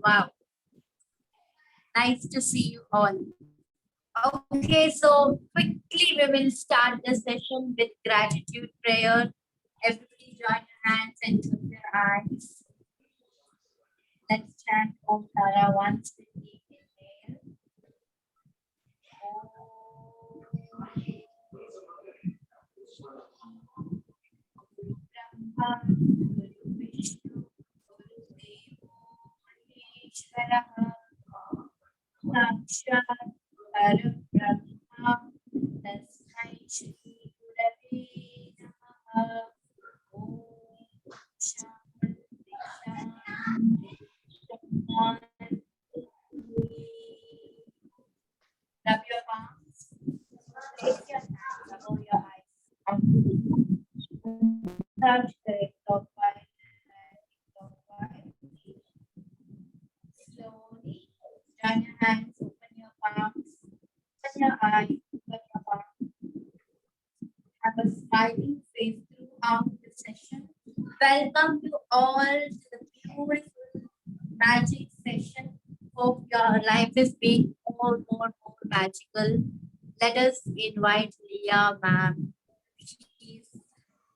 Wow. Nice to see you all. Okay, so quickly we will start the session with gratitude prayer. Everybody join your hands and close your eyes. Let's chant Om Tara once with deep inhale. Brahma, Guru Vishnu, Guru Devo Maheshwara, Sakshat Parabrahma, Tasmai Shri Gurave Namaha. Om Shanti Shanti Shanti. Rub your palms. Place your hands above your eyes. Touch the clockwise and clockwise. Slowly turn your hands, open your palms, open your eyes, open your palms. Have a smiling face throughout the session. Welcome you all to the beautiful magic session. Hope your life is being more magical. Let us invite Leah, ma'am. She's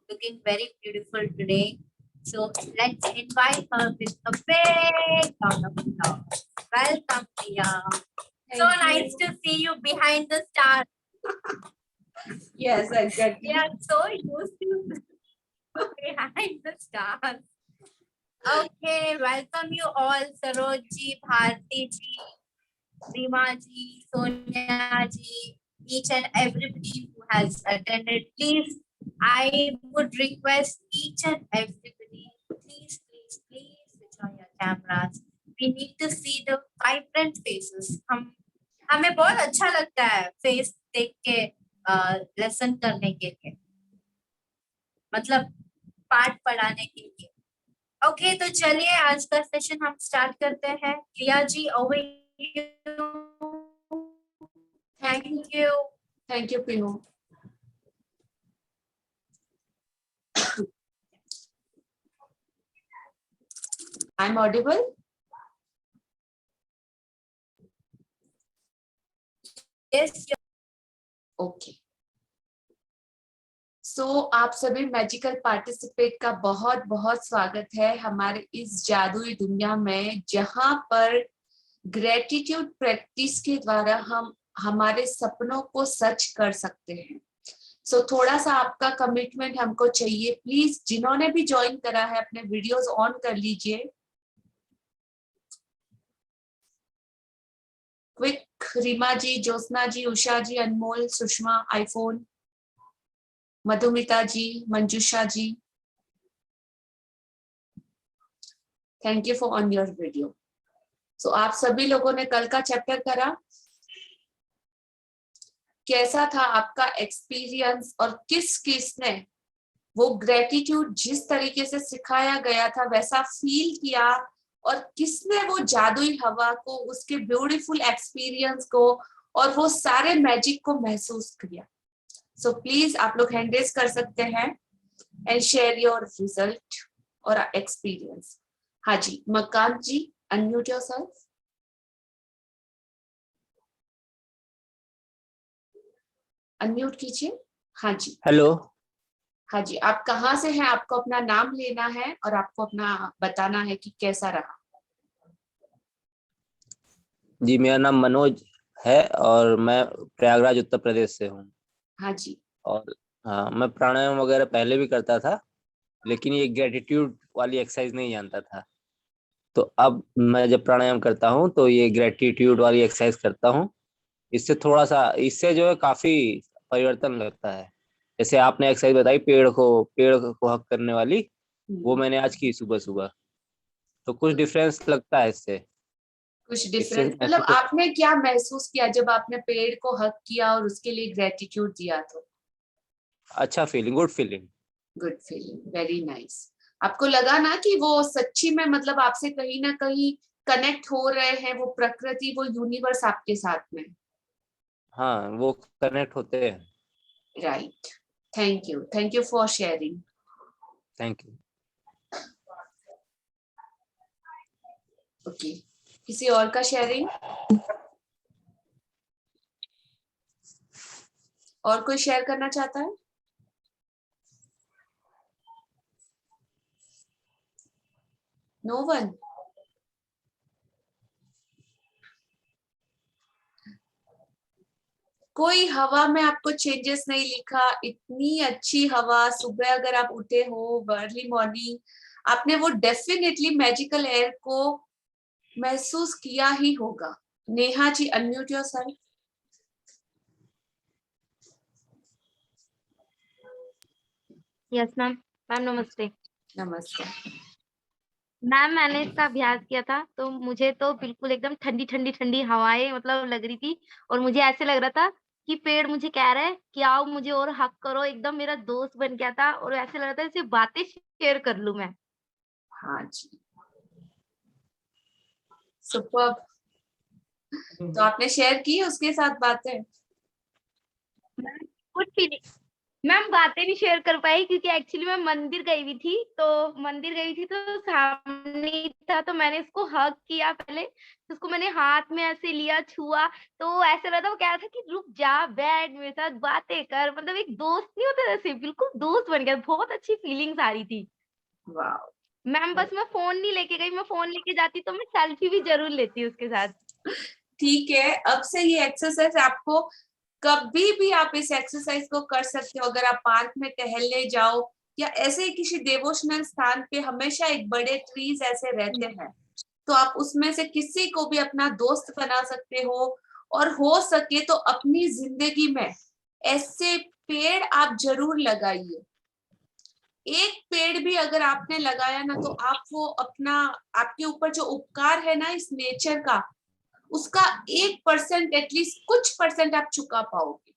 looking very beautiful today. So let's invite her with a big round of applause. Welcome, Leah. So nice to see you behind the stars. Yes, exactly. We are so used to behind the stars. Okay, welcome you all, Sarojji, Bharti ji, Rima ji, Sonia ji, each and everybody who has attended. Please, I would request each and everybody, please switch on your cameras. We need to see the vibrant faces. हमें बहुत अच्छा लगता है face देख के lesson करने के लिए, मतलब पाठ पढ़ाने के लिए. ओके, तो चलिए आज का सेशन हम स्टार्ट करते हैं. लिया जी, over you. Thank you. Thank you, Pinu. I'm audible? Yes. Okay. So, आप सभी मैजिकल पार्टिसिपेट का बहुत बहुत स्वागत है हमारे इस जादुई दुनिया में, जहां पर ग्रेटिट्यूड प्रैक्टिस के द्वारा हम हमारे सपनों को सच कर सकते हैं. सो थोड़ा सा आपका कमिटमेंट हमको चाहिए. प्लीज जिन्होंने भी ज्वाइन करा है अपने वीडियोस ऑन कर लीजिए. Quick. Reema ji, Jyotsna ji, Usha ji, Anmol, Sushma, iPhone, Madhumita ji, Manjusha ji, thank you for on your video. So आप सभी लोगों ने कल का चैप्टर करा. कैसा था आपका एक्सपीरियंस और किस किस ने वो ग्रेटिट्यूड जिस तरीके से सिखाया गया था वैसा फील किया, और किसने वो जादुई हवा को, उसके ब्यूटीफुल एक्सपीरियंस को और वो सारे मैजिक को महसूस किया. सो प्लीज आप लोग हैंड रेज कर सकते हैं एंड शेयर योर रिजल्ट और एक्सपीरियंस. हाँ जी, मकान जी, अनम्यूट योरसेल्फ. अनम्यूट कीजिए. हाँ जी. हेलो. हाँ जी, आप कहाँ से हैं? आपको अपना नाम लेना है और आपको अपना बताना है कि कैसा रहा. जी, मेरा नाम मनोज है और मैं प्रयागराज उत्तर प्रदेश से हूँ. हाँ जी. और हाँ, मैं प्राणायाम वगैरह पहले भी करता था, लेकिन ये ग्रेटिट्यूड वाली एक्सरसाइज नहीं जानता था. तो अब मैं जब प्राणायाम करता हूँ तो ये ग्रेटिट्यूड वाली एक्सरसाइज करता हूँ. इससे जो है काफी परिवर्तन लगता है. जैसे आपने एक्सरसाइज बताई पेड़ को हक करने वाली, वो मैंने आज की सुबह सुबह, तो कुछ डिफरेंस लगता है इससे. कुछ डिफरेंस मतलब आपने क्या महसूस किया जब आपने पेड़ को हक किया और उसके लिए ग्रेटिट्यूड दिया? तो अच्छा feeling, good feeling. Good feeling, very nice. आपको लगा ना कि वो सच्ची में मतलब आपसे कहीं ना कहीं कनेक्ट हो रहे हैं, वो प्रकृति, वो यूनिवर्स आपके साथ में. हाँ, वो कनेक्ट होते हैं. Right. Thank you for sharing. Thank you. Okay, किसी और का शेयरिंग? और कोई शेयर करना चाहता है? No one? कोई हवा में आपको चेंजेस नहीं लिखा? इतनी अच्छी हवा, सुबह अगर आप उठे हो अर्ली मॉर्निंग, आपने वो डेफिनेटली मैजिकल एयर को महसूस किया ही होगा। Neha ji, unmute yourself. Yes ma'am. Ma'am नमस्ते। नमस्ते। मैम मैंने इसका अभ्यास किया था तो मुझे तो बिल्कुल एकदम ठंडी ठंडी ठंडी हवाएं मतलब लग रही थी और मुझे ऐसे लग रहा था कि पेड़ मुझे कह रहा है कि आओ मुझे और हक करो, एकदम मेरा दोस्त बन गया था और ऐसे लग रहा था जैसे बातें शेयर कर लूं मैं। हाँ जी, सुपर। तो आपने शेयर की उसके साथ बातें? कुछ भी नहीं मैम, बातें नहीं शेयर कर पाई क्योंकि एक्चुअली मैं मंदिर गई हुई थी, तो मंदिर गई थी तो सामने ही था तो मैंने इसको हग किया पहले, तो उसको मैंने हाथ में ऐसे लिया, छुआ, तो ऐसा लगा, वो कह रहा था कि रुक जा, बैठ मेरे साथ बातें कर, मतलब एक दोस्त नहीं होता जैसे, बिल्कुल दोस्त बन गया। बहुत अच्छी फीलिंग्स आ रही थी वाह। मैम। बस मैं फोन नहीं लेके गई, मैं फोन लेके जाती तो मैं सेल्फी भी जरूर लेती उसके साथ। ठीक है, अब से ये एक्सरसाइज आपको कभी भी आप इस एक्सरसाइज को कर सकते हो। अगर आप पार्क में टहलने जाओ या ऐसे ही किसी डिवोशनल स्थान पे, हमेशा एक बड़े ट्रीज ऐसे रहते हैं, तो आप उसमें से किसी को भी अपना दोस्त बना सकते हो। और हो सके तो अपनी जिंदगी में ऐसे पेड़ आप जरूर लगाइए। एक पेड़ भी अगर आपने लगाया ना, तो आप वो अपना, आपके ऊपर जो उपकार है ना इस नेचर का, उसका 1% एटलीस्ट, कुछ परसेंट आप चुका पाओगे।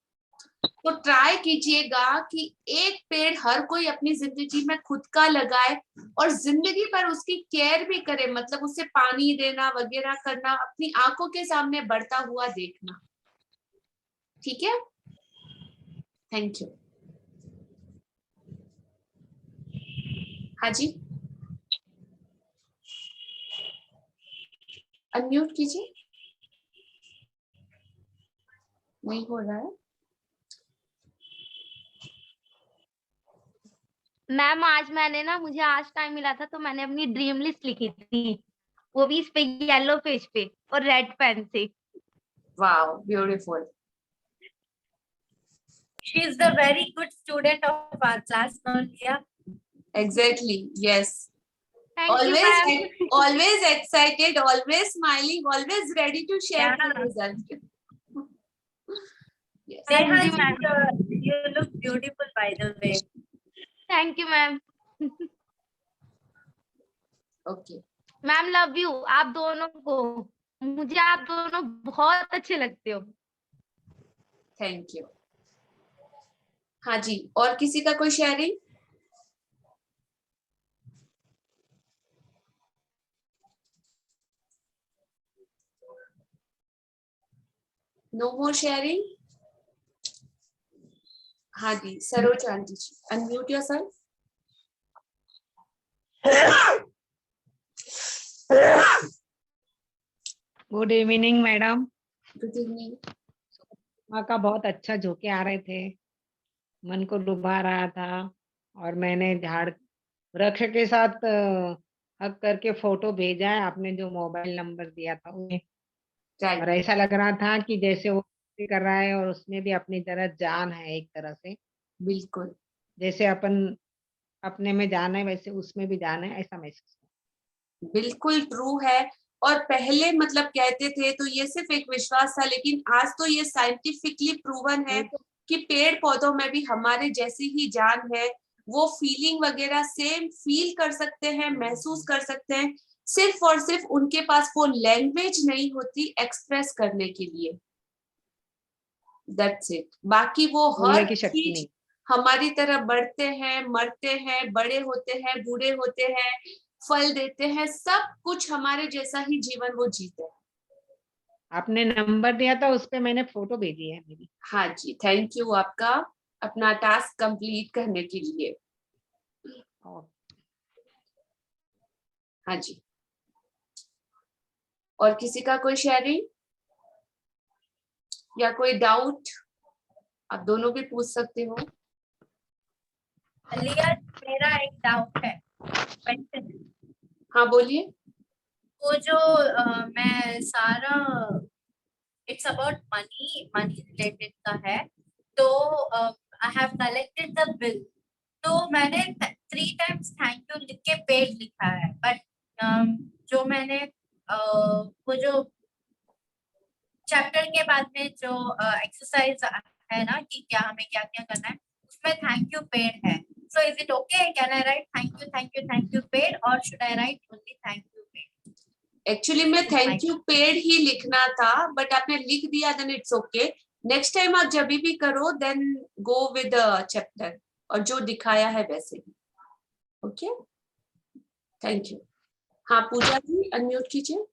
तो ट्राई कीजिएगा कि एक पेड़ हर कोई अपनी जिंदगी में खुद का लगाए और जिंदगी भर उसकी केयर भी करे, मतलब उसे पानी देना वगैरह करना, अपनी आंखों के सामने बढ़ता हुआ देखना। ठीक है, थैंक यू। हाँ जी, अनम्यूट कीजिए। नहीं हो रहा है। मैम आज मैंने ना, मुझे आज टाइम मिला था तो मैंने अपनी ड्रीम लिस्ट लिखी थी, वो भी इस पे येलो पेज पे और रेड पेन से। Wow, beautiful. She is the very good student of our class, Nurkia. Exactly, yes. Thank you ma'am. Always excited, always smiling, always ready to share the Yeah. result. Yes. Neha, Thank you, ji, ma'am. you look beautiful, by the way. Thank you ma'am. Okay. Ma'am love you आप दोनों को, मुझे आप दोनों बहुत अच्छे लगते हो। Thank you. हाँ जी, और किसी का कोई शेयरिंग? No more sharing? हाँ जी, Saroj aunty ji, unmute yourself. Good evening madam. Good evening. माँ का बहुत अच्छा झोंके आ रहे थे, मन को लुभा रहा था और मैंने झाड़ वृक्ष के साथ हक करके फोटो भेजा है, आपने जो मोबाइल नंबर दिया था उन्हें, और राइट, ऐसा लग रहा था कि जैसे वो भी कर रहा है और उसमें भी अपनी तरह जान है, एक तरह से बिल्कुल जैसे अपन अपने में जान है वैसे उसमें भी जान है, ऐसा महसूस हुआ। बिल्कुल ट्रू है। और पहले मतलब कहते थे तो ये सिर्फ एक विश्वास था, लेकिन आज तो ये साइंटिफिकली प्रूवन है वो तो कि पेड़ पौधों में भी हमारे जैसी ही जान है। वो फीलिंग वगैरह सेम फील कर सकते हैं, महसूस कर सकते हैं, सिर्फ और सिर्फ उनके पास वो लैंग्वेज नहीं होती एक्सप्रेस करने के लिए। That's it. बाकी वो बोलने हर की शक्ति चीज नहीं। हमारी तरह बढ़ते हैं, मरते हैं, बड़े होते हैं, बूढ़े होते हैं, फल देते हैं, सब कुछ हमारे जैसा ही जीवन वो जीते हैं। आपने नंबर दिया था, उस पे मैंने फोटो भेजी है मेरी। हाँ जी, थैंक यू आपका अपना टास्क कंप्लीट करने के लिए। और हाँ जी, और किसी का कोई शेयरिंग या कोई डाउट? आप दोनों भी पूछ सकते हो। लिया, मेरा एक डाउट है, क्वेश्चन। हाँ बोलिए। वो जो मैं सारा it's about money, money related का है, तो I have collected the bill, तो मैंने 3 times थैंक यू लिख के पेड लिखा है, बट जो मैंने वो जो चैप्टर के बाद में जो एक्सरसाइज है ना कि क्या हमें क्या क्या करना है, उसमें थैंक यू पेड है, so is it okay? Can I write thank you paid, और should I write only thank you paid? Actually में थैंक यू पेड ही लिखना था, बट आपने लिख दिया, then it's okay. Next time आप जब भी करो देन गो विद चैप्टर, और जो दिखाया है वैसे ही। Okay, thank you. हाँ पूजा जी, अनम्यूट कीजिए।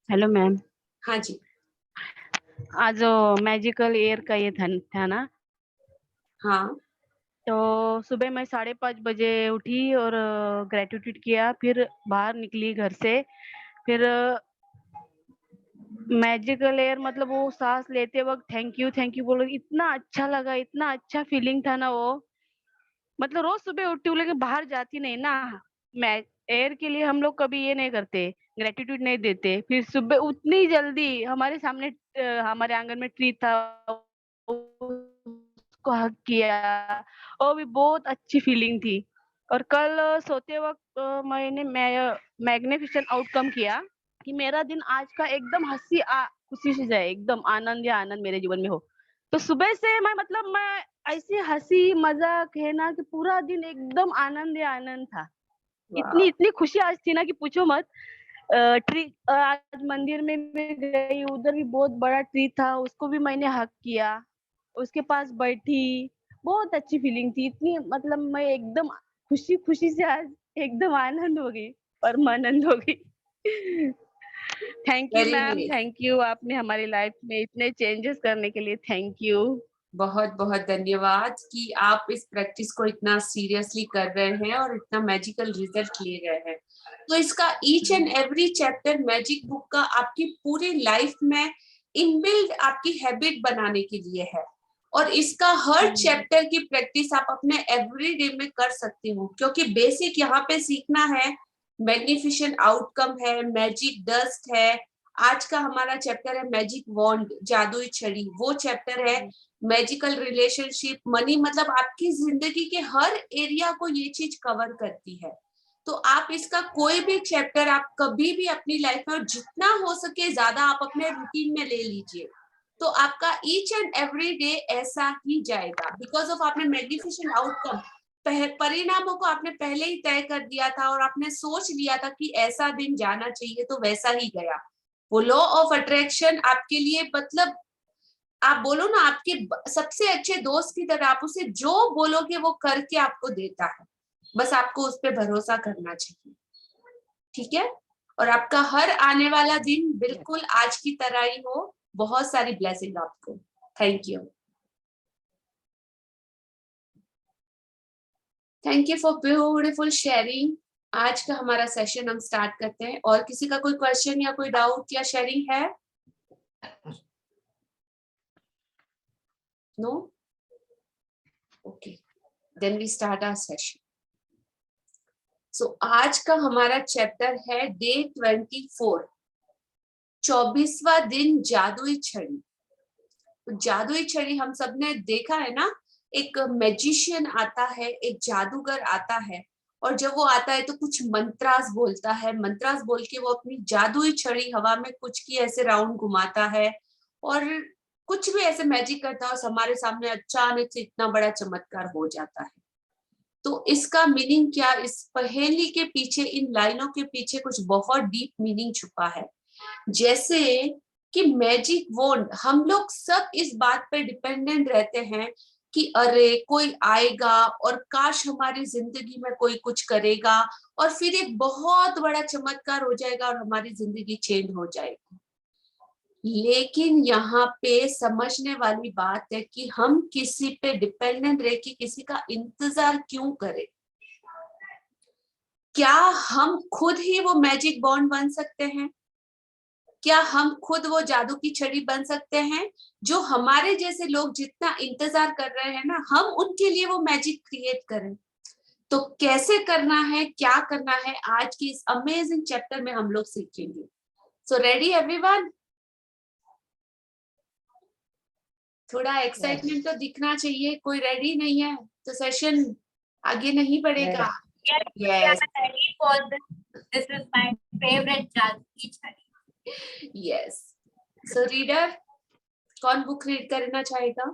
हेलो मैम, हाँ जी। आज मैजिकल एयर का ये था ना, हाँ तो सुबह मैं 5:30 बजे उठी और ग्रेटिट्यूड किया, फिर बाहर निकली घर से, फिर मैजिकल एयर मतलब वो सांस लेते वक्त थैंक यू बोलो, इतना अच्छा लगा, इतना अच्छा फीलिंग था ना वो। मतलब रोज सुबह उठती हूँ लेकिन बाहर जाती नहीं ना, मैं एयर के लिए हम लोग कभी ये नहीं करते, ग्रेटिट्यूड नहीं देते। फिर सुबह उतनी जल्दी हमारे सामने हमारे आंगन में ट्री था, उसको हक किया, वो भी बहुत अच्छी फीलिंग थी। और कल सोते वक्त मैंने मैग्निफिसेंट आउटकम किया कि मेरा दिन आज का एकदम खुशी से जाए, एकदम आनंद या आनंद मेरे जीवन में हो। तो सुबह से मैं ऐसी हंसी मजाक है ना कि पूरा दिन एकदम आनंद या आनंद था। इतनी इतनी खुशी आज थी ना कि पूछो मत। ट्री आज मंदिर में भी गई, उधर भी बहुत बड़ा ट्री था, उसको भी मैंने हक किया, उसके पास बैठी, बहुत अच्छी फीलिंग थी। इतनी मैं एकदम खुशी खुशी से आज एकदम आनंद हो गई, परमानंद हो गई। Thank you very ma'am, nice. Thank you, आपने हमारी लाइफ में इतने चेंजेस करने के लिए थैंक यू। बहुत बहुत धन्यवाद कि आप इस प्रैक्टिस को इतना सीरियसली कर रहे हैं और इतना मैजिकल रिजल्ट ले रहे हैं। तो इसका each and every chapter magic book का आपकी पूरी लाइफ में इनबिल्ड आपकी हैबिट बनाने के लिए है, और इसका हर चैप्टर की प्रैक्टिस आप अपने एवरीडे में कर सकते हो, क्योंकि बेसिक यहाँ पे सीखना है। मैग्निफिसेंट आउटकम है, मैजिक डस्ट है, आज का हमारा चैप्टर है मैजिक वॉन्ड, जादुई छड़ी, वो चैप्टर है। मैजिकल रिलेशनशिप, मनी, मतलब आपकी जिंदगी के हर एरिया को ये चीज कवर करती है। तो आप इसका कोई भी चैप्टर आप कभी भी अपनी लाइफ में, और जितना हो सके ज्यादा आप अपने रूटीन में ले लीजिए, तो आपका ईच एंड एवरी डे ऐसा ही जाएगा। बिकॉज ऑफ आपने मैग्निफिसेंट आउटकम, परिणामों को आपने पहले ही तय कर दिया था, और आपने सोच लिया था कि ऐसा दिन जाना चाहिए, तो वैसा ही गया। वो लॉ ऑफ अट्रैक्शन आपके लिए, मतलब आप बोलो ना आपके सबसे अच्छे दोस्त की तरह, आप उसे जो बोलोगे वो करके आपको देता है, बस आपको उस पर भरोसा करना चाहिए। ठीक है, और आपका हर आने वाला दिन बिल्कुल आज की तरह ही हो। बहुत सारी ब्लेसिंग आपको। Thank you, thank you for beautiful sharing. आज का हमारा सेशन हम स्टार्ट करते हैं। और किसी का कोई क्वेश्चन या कोई डाउट या शेयरिंग है? No? Okay, then we start our session. So आज का हमारा चैप्टर है डे 24, 24वां दिन, जादुई छड़ी। तो जादुई छड़ी हम सबने देखा है ना, एक मैजिशियन आता है, एक जादूगर आता है, और जब वो आता है तो कुछ मंत्रास बोलता है, मंत्रास बोल के वो अपनी जादुई छड़ी हवा में कुछ की ऐसे राउंड घुमाता है, और कुछ भी ऐसे मैजिक करता है, और हमारे सामने अचानक से इतना बड़ा चमत्कार हो जाता है। तो इसका मीनिंग क्या, इस पहेली के पीछे, इन लाइनों के पीछे कुछ बहुत डीप मीनिंग छुपा है। जैसे कि मैजिक वॉन्ड, हम लोग सब इस बात पे डिपेंडेंट रहते हैं कि अरे कोई आएगा और काश हमारी जिंदगी में कोई कुछ करेगा, और फिर एक बहुत बड़ा चमत्कार हो जाएगा और हमारी जिंदगी चेंज हो जाएगी। लेकिन यहाँ पे समझने वाली बात है कि हम किसी पे डिपेंडेंट रह के किसी का इंतजार क्यों करें। क्या हम खुद ही वो मैजिक बॉन्ड बन सकते हैं? क्या हम खुद वो जादू की छड़ी बन सकते हैं? जो हमारे जैसे लोग जितना इंतजार कर रहे हैं ना, हम उनके लिए वो मैजिक क्रिएट करें। तो कैसे करना है, क्या करना है, आज की इस अमेजिंग चैप्टर में हम लोग सीखेंगे। So ready everyone? थोड़ा एक्साइटमेंट तो दिखना चाहिए। कोई रेडी नहीं है तो सेशन आगे नहीं बढ़ेगा। Yes, I am ready for this. This is my favorite जादू की छड़ी। यस। सो रीडर, कौन बुक रीड करना चाहेगा?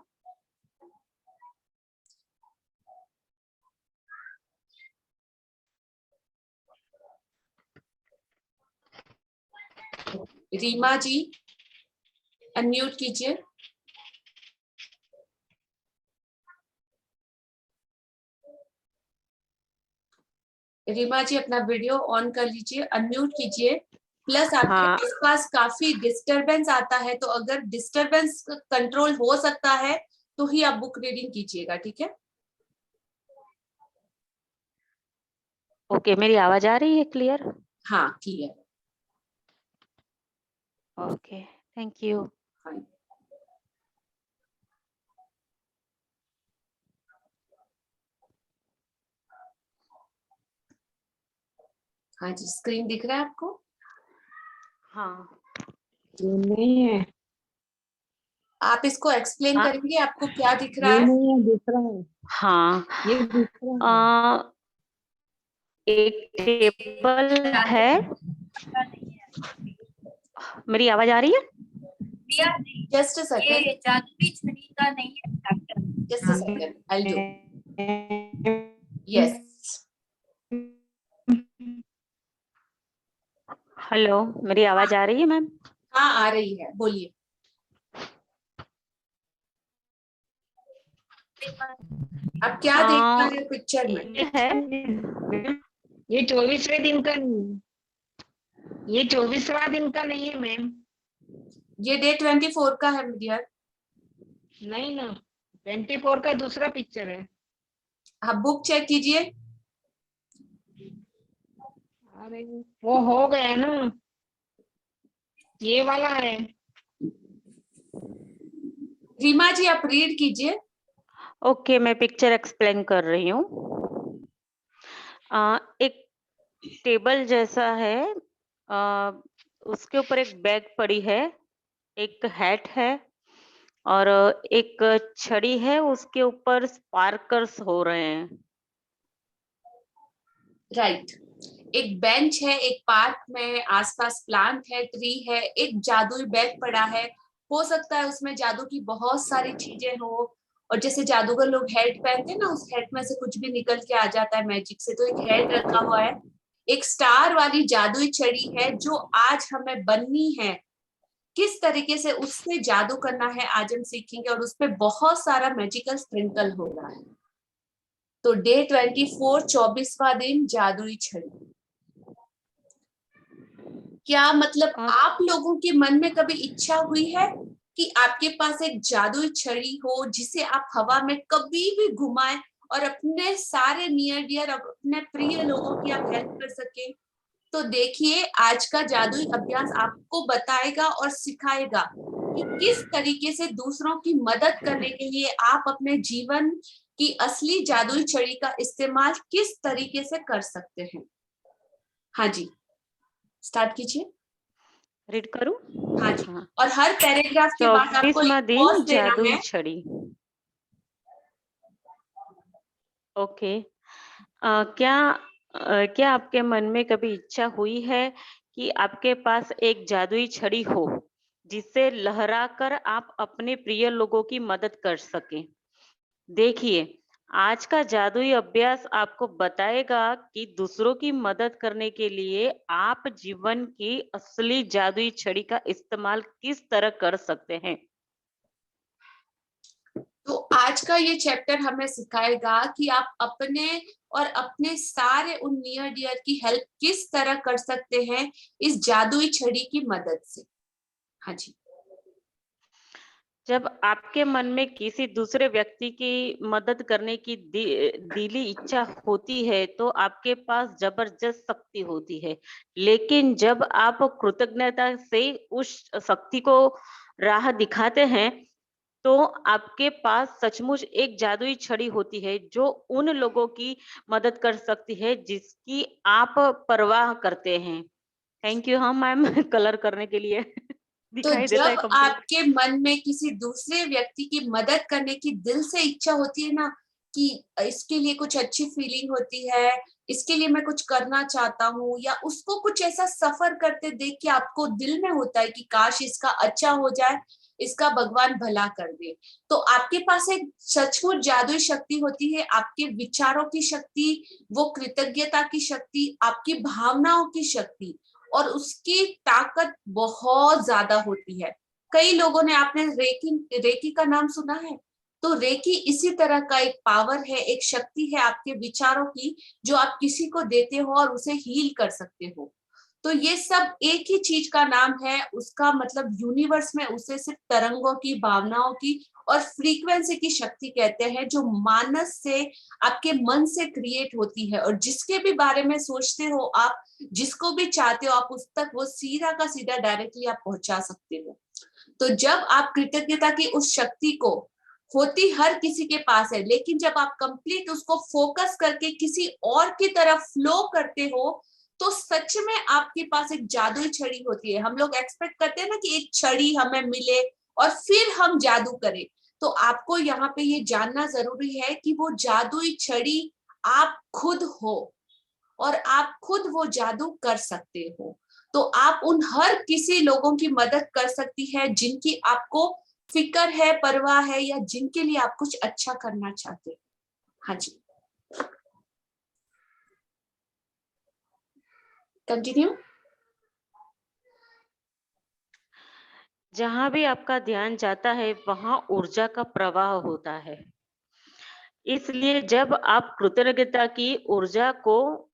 रीमा जी अनम्यूट कीजिए। रीमा जी अपना वीडियो ऑन कर लीजिए, अनम्यूट कीजिए। प्लस आपके हाँ। आसपास काफी डिस्टरबेंस आता है, तो अगर डिस्टरबेंस कंट्रोल हो सकता है तो ही आप बुक रीडिंग कीजिएगा, ठीक है? ओके, मेरी आवाज आ रही है क्लियर? हाँ क्लियर। Okay, thank you. हाँ जी, स्क्रीन दिख रहा है आपको? हाँ, ये नहीं है, आप इसको एक्सप्लेन हाँ। करेंगे, आपको क्या दिख रहा ये है? नहीं है, दूसरा है, हाँ, ये दूसरा है। एक टेबल है। मेरी आवाज आ रही है? Priya ji, just a second, ये जादू की छड़ी का नहीं है chapter। Just a second, I do. Yes, hello, मेरी आवाज आ रही है मैम? हाँ आ रही है, बोलिए। अब क्या देख रहे हैं पिक्चर में? ये है। ये 24वें दिन का नहीं है, ये 24वां दिन का नहीं है मैम। ये डे 24 का है डियर। नहीं ना, 24 का दूसरा पिक्चर है। आप बुक चेक कीजिए। अरे वो हो गया ना, ये वाला है। रीमा जी आप रीड कीजिए। ओके, मैं पिक्चर एक्सप्लेन कर रही हूँ। एक टेबल जैसा है, उसके ऊपर एक बैग पड़ी है, एक हैट है और एक छड़ी है, उसके ऊपर स्पार्कल्स हो रहे हैं। राइट, एक बेंच है, एक पार्क में, आसपास प्लांट है, ट्री है, एक जादुई बैग पड़ा है। हो सकता है उसमें जादू की बहुत सारी चीजें हो, और जैसे जादूगर लोग हेड पहनते हैं ना, उस हेड में से कुछ भी निकल के आ जाता है मैजिक से, तो एक हेड रखा हुआ है। एक स्टार वाली जादुई छड़ी है जो आज हमें बननी है। किस तरीके से उससे जादू करना है आज हम सीखेंगे, और उसपे बहुत सारा मैजिकल स्प्रिंकल हो रहा है। तो डे 24, 24वां दिन, जादुई छड़ी। क्या मतलब आप लोगों के मन में कभी इच्छा हुई है कि आपके पास एक जादुई छड़ी हो जिसे आप हवा में कभी भी घुमाएं और अपने सारे नियर डियर, अपने प्रिय लोगों की आप हेल्प कर सके? तो देखिए, आज का जादुई अभ्यास आपको बताएगा और सिखाएगा कि किस तरीके से दूसरों की मदद करने के लिए आप अपने जीवन की असली जादुई छड़ी का इस्तेमाल किस तरीके से कर सकते हैं। हाँ जी, स्टार्ट कीजिए। रीड करूं? हाँ जी, और हर पैराग्राफ के बाद आपको 24वां एक दिन, पॉज देना जादुई है। छड़ी। ओके, क्या आपके मन में कभी इच्छा हुई है कि आपके पास एक जादुई छड़ी हो जिससे लहराकर आप अपने प्रिय लोगों की मदद कर सकें? देखिए, आज का जादुई अभ्यास आपको बताएगा कि दूसरों की मदद करने के लिए आप जीवन की असली जादुई छड़ी का इस्तेमाल किस तरह कर सकते हैं। तो आज का ये चैप्टर हमें सिखाएगा कि आप अपने और अपने सारे उन नियर डियर की हेल्प किस तरह कर सकते हैं इस जादुई छड़ी की मदद से। हाँ जी, जब आपके मन में किसी दूसरे व्यक्ति की मदद करने की दिली इच्छा होती है तो आपके पास जबरदस्त शक्ति होती है, लेकिन जब आप कृतज्ञता से उस शक्ति को राह दिखाते हैं तो आपके पास सचमुच एक जादुई छड़ी होती है जो उन लोगों की मदद कर सकती है जिसकी आप परवाह करते हैं। Thank you. हाँ मैम, कलर करने के लिए तो दिखाई देता है जब कंप्लीट। आपके मन में किसी दूसरे व्यक्ति की मदद करने की दिल से इच्छा होती है ना, कि इसके लिए कुछ अच्छी फीलिंग होती है, इसके लिए मैं कुछ करना चाहता हूँ, या उसको कुछ ऐसा सफर करते देख के आपको दिल में होता है कि काश इसका अच्छा हो जाए, इसका भगवान भला कर दे, तो आपके पास एक सचमुच जादुई शक्ति होती है। आपके विचारों की शक्ति, वो कृतज्ञता की शक्ति, आपकी भावनाओं की शक्ति, और उसकी ताकत बहुत ज्यादा होती है। कई लोगों ने, आपने रेकी का नाम सुना है? तो रेकी इसी तरह का एक पावर है, एक शक्ति है आपके विचारों की, जो आप किसी को देते हो और उसे हील कर सकते हो। तो ये सब एक ही चीज का नाम है, उसका मतलब यूनिवर्स में उसे सिर्फ तरंगों की, भावनाओं की और फ्रीक्वेंसी की शक्ति कहते हैं, जो मानस से, आपके मन से क्रिएट होती है, और जिसके भी बारे में सोचते हो आप, जिसको भी चाहते हो आप, उस तक वो सीधा का सीधा डायरेक्टली आप पहुंचा सकते हो। तो जब आप कृतज्ञता की उस शक्ति को, होती हर किसी के पास है, लेकिन जब आप कंप्लीट उसको फोकस करके किसी और की तरफ फ्लो करते हो, तो सच में आपके पास एक जादुई छड़ी होती है। हम लोग एक्सपेक्ट करते हैं ना कि एक छड़ी हमें मिले और फिर हम जादू करें, तो आपको यहाँ पे ये जानना जरूरी है कि वो जादुई छड़ी आप खुद हो, और आप खुद वो जादू कर सकते हो। तो आप उन हर किसी लोगों की मदद कर सकती है जिनकी आपको फिक्र है, परवाह है, या जिनके लिए आप कुछ अच्छा करना चाहते हैं। हाँ जी, कंटिन्यू। जहां भी आपका ध्यान जाता है वहां ऊर्जा का प्रवाह होता है। इसलिए जब आप कृतज्ञता की ऊर्जा को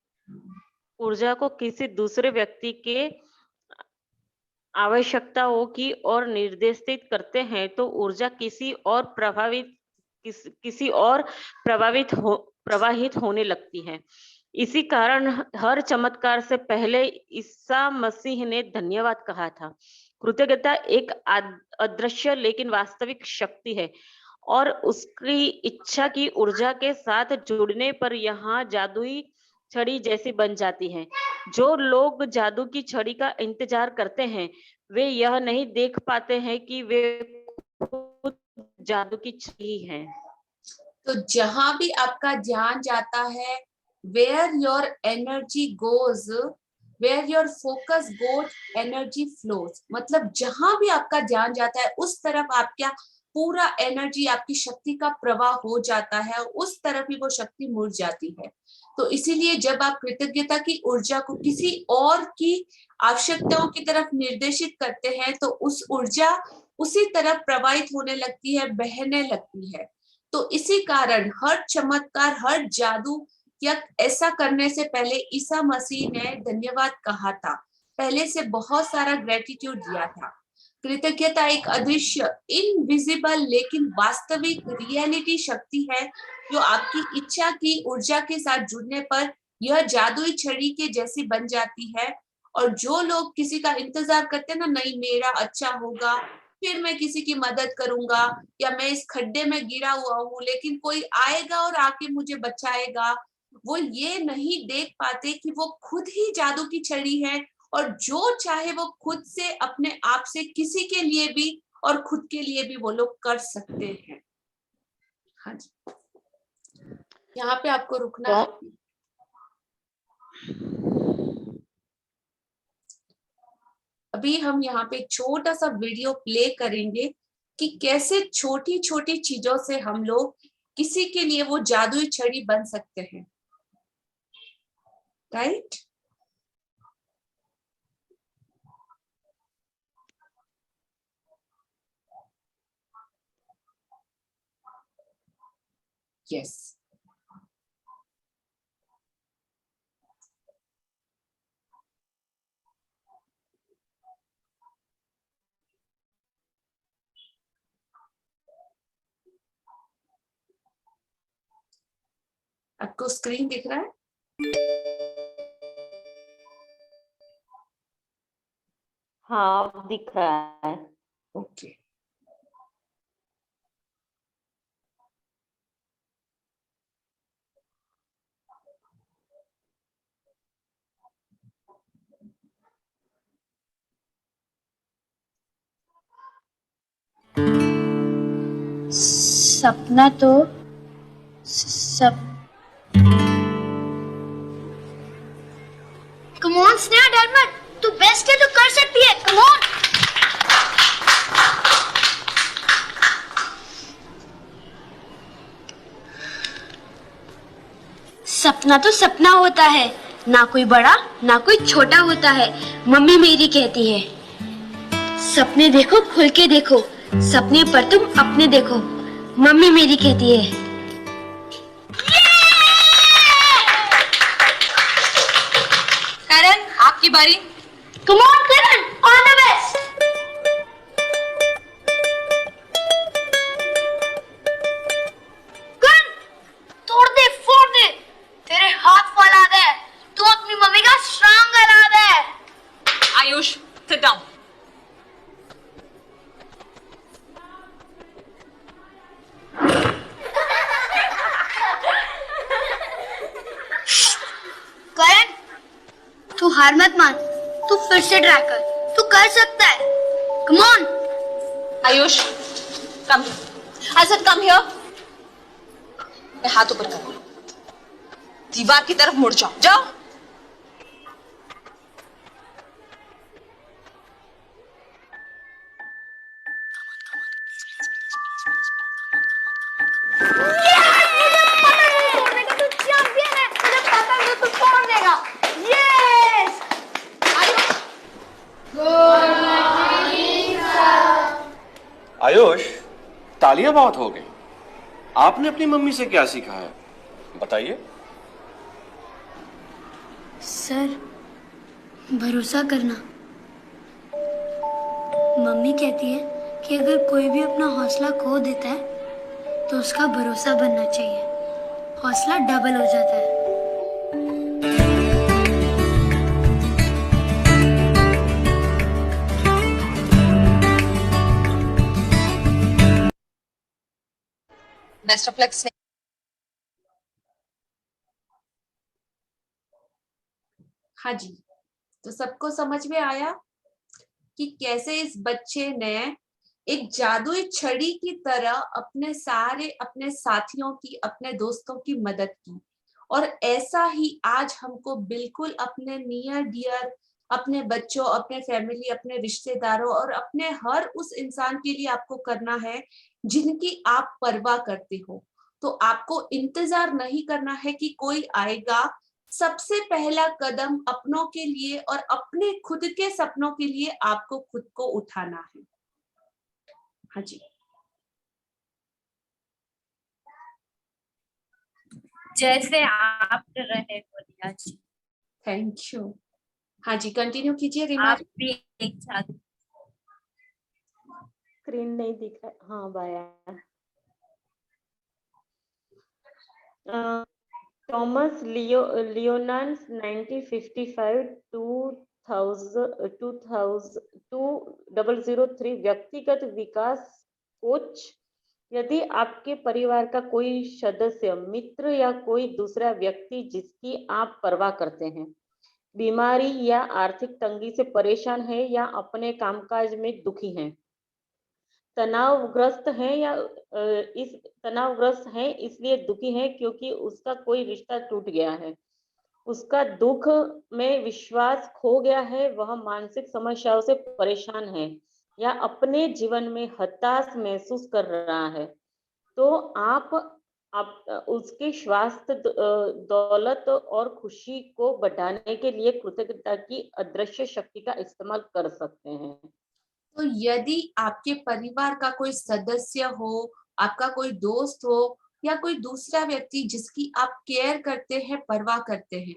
किसी दूसरे व्यक्ति के आवश्यकताओं की ओर निर्देशित करते हैं तो ऊर्जा किसी और प्रवाहित होने लगती है। इसी कारण हर चमत्कार से पहले ईसा मसीह ने धन्यवाद कहा था। कृतज्ञता एक अदृश्य लेकिन वास्तविक शक्ति है और उसकी इच्छा की ऊर्जा के साथ जुड़ने पर यहाँ जादुई छड़ी जैसी बन जाती है। जो लोग जादू की छड़ी का इंतजार करते हैं वे यह नहीं देख पाते हैं कि वे खुद जादू की छड़ी हैं। तो जहां भी आपका ध्यान जाता है, where your energy goes, where your focus goes, energy flows. मतलब जहां भी आपका ध्यान जाता है उस तरफ आपका पूरा एनर्जी, आपकी शक्ति का प्रवाह हो जाता है, उस तरफ ही वो शक्ति मुड़ जाती है। तो इसीलिए जब आप कृतज्ञता की ऊर्जा को किसी और की आवश्यकताओं की तरफ निर्देशित करते हैं तो उस ऊर्जा उसी तरफ प्रवाहित होने लगती है, बहने लगती है। तो इसी कारण हर चमत्कार, हर जादू या ऐसा करने से पहले ईसा मसीह ने धन्यवाद कहा था, पहले से बहुत सारा ग्रेटिट्यूड दिया था। कृतज्ञता एक अदृश्य, इनविजिबल लेकिन वास्तविक रियलिटी शक्ति है, जो आपकी इच्छा की ऊर्जा के साथ जुड़ने पर यह जादुई छड़ी के जैसी बन जाती है। और जो लोग किसी का इंतजार करते हैं ना, नहीं मेरा अच्छा होगा, फिर मैं किसी की मदद करूंगा, या मैं इस खड्डे में गिरा हुआ हूँ लेकिन कोई आएगा और आके मुझे बचाएगा, वो ये नहीं देख पाते कि वो खुद ही जादू की छड़ी है, और जो चाहे वो खुद से, अपने आप से, किसी के लिए भी और खुद के लिए भी वो लोग कर सकते हैं। हाँ जी, यहाँ पे आपको रुकना है। अभी हम यहाँ पे एक छोटा सा वीडियो प्ले करेंगे कि कैसे छोटी छोटी चीजों से हम लोग किसी के लिए वो जादुई छड़ी बन सकते हैं। राइट? यस। आपको स्क्रीन दिख रहा है? हाँ दिख रहा है। ओके। सपना तो सब कम ऑन स्नेहा, डर मत, तू बेस्ट है, तू कर सकती है, कम ऑन। सपना तो सपना होता है, ना कोई बड़ा ना कोई छोटा होता है, मम्मी मेरी कहती है। सपने देखो खुल के देखो, सपने पर तुम अपने देखो, मम्मी मेरी कहती है। करण, आपकी बारी। Come on Karan, all the best. Karan, तोड़ दे फोड़ दे, तेरे हाथ फैला दे, तू अपनी मम्मी का स्ट्रांग करा दे। Ayush, sit down. करण, तू हार मत मान, तू फिर से ट्राई कर, तू कर सकता है, come on. Ayush, come. I said come here. मैं हाथ ऊपर करो, दीवार की तरफ मुड़ जाओ, जाओ। आयुष, तालियां बहुत हो गई। आपने अपनी मम्मी से क्या सीखा है, बताइए। सर, भरोसा करना। मम्मी कहती है कि अगर कोई भी अपना हौसला खो देता है तो उसका भरोसा बनना चाहिए, हौसला डबल हो जाता है। Best of luck. हाँ जी, तो सबको समझ में आया कि कैसे इस बच्चे ने एक जादुई छड़ी की तरह अपने साथियों की, अपने दोस्तों की मदद की। और ऐसा ही आज हमको बिल्कुल अपने नियर डियर, अपने बच्चों, अपने फैमिली, अपने रिश्तेदारों और अपने हर उस इंसान के लिए आपको करना है जिनकी आप परवाह करते हो। तो आपको इंतजार नहीं करना है कि कोई आएगा। सबसे पहला कदम अपनों के लिए और अपने खुद के सपनों के लिए आपको खुद को उठाना है। हाँ जी, जैसे आप कर रहे हो रिया जी, थैंक यू। हाँ जी, कंटिन्यू कीजिए रीमा। आप भी एक साथ। स्क्रीन नहीं दिख रहा। हाँ बाया। थॉमस लियोनार्ड 1955 2003 व्यक्तिगत विकास कोच। यदि आपके परिवार का कोई सदस्य, मित्र या कोई दूसरा व्यक्ति जिसकी आप परवाह करते हैं, बीमारी या आर्थिक तंगी से परेशान है या अपने कामकाज में दुखी हैं, तनावग्रस्त है इसलिए दुखी है क्योंकि उसका कोई रिश्ता टूट गया है, उसका दुख में विश्वास खो गया है, वह मानसिक समस्याओं से परेशान है या अपने जीवन में हताश महसूस कर रहा है, तो आप उसके स्वास्थ्य, दौलत और खुशी को बढ़ाने के लिए कृतज्ञता की अदृश्य शक्ति का इस्तेमाल कर सकते हैं। तो यदि आपके परिवार का कोई सदस्य हो, आपका कोई दोस्त हो या कोई दूसरा व्यक्ति जिसकी आप केयर करते हैं, परवाह करते हैं,